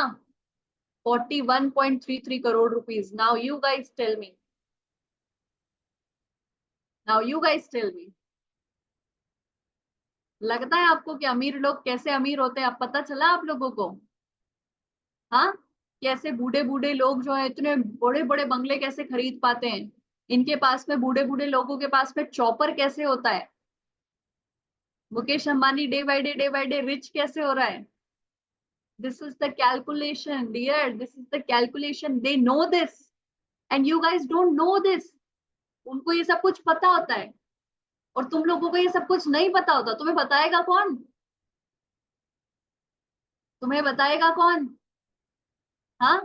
41.33 crore rupees. Now you guys tell me. Now you guys tell me. लगता है आपको कि अमीर लोग कैसे अमीर होते हैं? अब पता चला आप लोगों को? हाँ, कैसे बूढ़े बूढ़े लोग जो है इतने बड़े बड़े बंगले कैसे खरीद पाते हैं? इनके पास में, बूढ़े बूढ़े लोगों के पास में चॉपर कैसे होता है? Mukesh Ambani day by day rich कैसे हो रहा है? This is the calculation dear, this is the calculation. They know this and you guys don't know this. उनको ये सब कुछ पता होता है और तुम लोगों को ये सब कुछ नहीं पता होता. तुम्हें बताएगा कौन? तुम्हें बताएगा कौन? हाँ,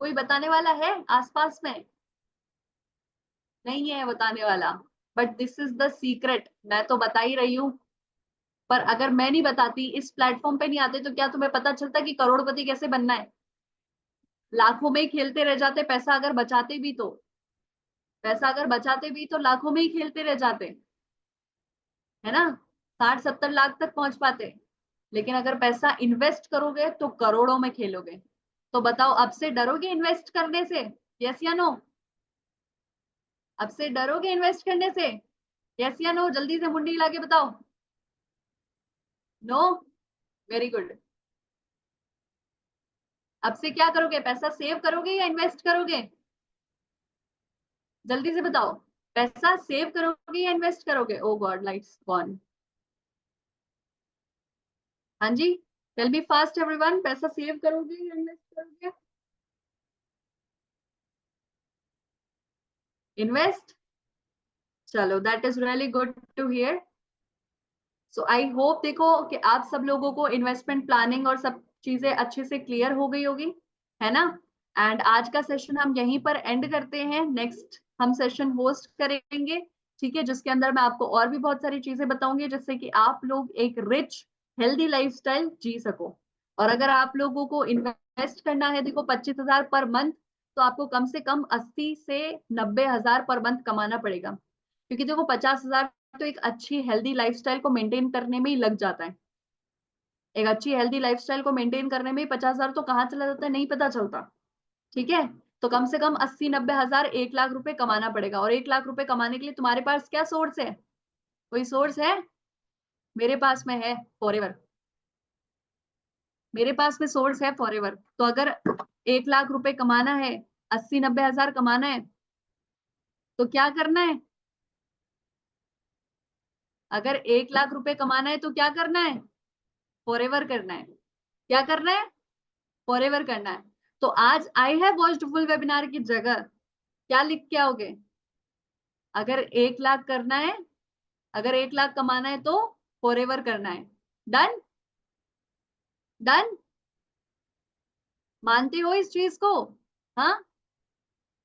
कोई बताने वाला है आसपास में? नहीं है बताने वाला. But this is the secret. मैं तो बता ही रही हूँ. पर अगर मैं नहीं बताती, इस प्लेटफॉर्म पे नहीं आते, तो क्या तुम्हें पता चलता कि करोड़पति कैसे बनना है? लाखों में ही खेलते रह जाते. पैसा अगर बचाते भी तो, पैसा अगर बचाते भी तो लाखों में ही खेलते रह जाते, है ना? 60-70 लाख तक पहुंच पाते. लेकिन अगर पैसा इन्वेस्ट करोगे तो करोड़ों में खेलोगे. तो बताओ, अब से डरोगे इन्वेस्ट करने से? यस या नो? अब से डरोगे इन्वेस्ट करने से? यस या नो? जल्दी से मुंडी हिला के बताओ. नो? Very good. अब से क्या करोगे? पैसा सेव करोगे या इन्वेस्ट करोगे? जल्दी से बताओ. पैसा सेव करोगे या इन्वेस्ट करोगे? Oh God, lights gone. हाँ जी, टेल मी फास्ट एवरीवन. पैसा सेव करोगे या इन्वेस्ट करोगे? इन्वेस्ट. चलो, that is really good to hear. So I hope, देखो कि आप सब लोगों को इन्वेस्टमेंट प्लानिंग और सब चीजें अच्छे से क्लियर हो गई होगी, है ना? एंड आज का सेशन हम यहीं पर एंड करते हैं. नेक्स्ट हम सेशन होस्ट करेंगे, ठीक है, जिसके अंदर मैं आपको और भी बहुत सारी चीजें बताऊंगी जिससे कि आप लोग एक रिच हेल्दी लाइफस्टाइल जी सको. और अगर आप लोगों को इन्वेस्ट करना है, देखो 25,000 पर मंथ, तो आपको कम से कम 80 से 90,000 पर मंथ कमाना पड़ेगा. क्योंकि देखो 50,000 तो एक अच्छी हेल्दी लाइफस्टाइल को मेंटेन करने में ही लग जाता है. एक अच्छी हेल्दी लाइफस्टाइल को मेंटेन करने में ही 50,000 तो कहाँ चला जाता है नहीं पता चलता. ठीक है, तो कम से कम 80-90,000, 1 लाख रुपए कमाना पड़ेगा. और 1 लाख रुपए कमाने के लिए तुम्हारे पास क्या सोर्स है? कोई सोर्स है? मेरे पास में है फॉरएवर. मेरे पास में सोर्स है फॉरएवर. तो अगर 1 लाख रुपए कमाना है, 80-90,000 कमाना है, तो क्या करना है? अगर 1 लाख रुपए कमाना है तो क्या करना है? फॉरएवर करना है. क्या करना है? फॉरएवर करना है. तो आज I have watched full webinar की जगह क्या लिख के आओगे? अगर 1 लाख करना है, अगर 1 लाख कमाना है तो फॉरएवर करना है. डन? डन? मानते हो इस चीज को? हाँ,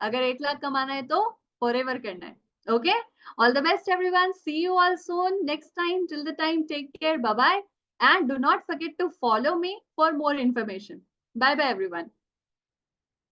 अगर 1 लाख कमाना है तो फॉरएवर करना है. Okay, all the best everyone. See you all soon next time. Till the time, take care. Bye bye. And do not forget to follow me for more information. Bye bye everyone.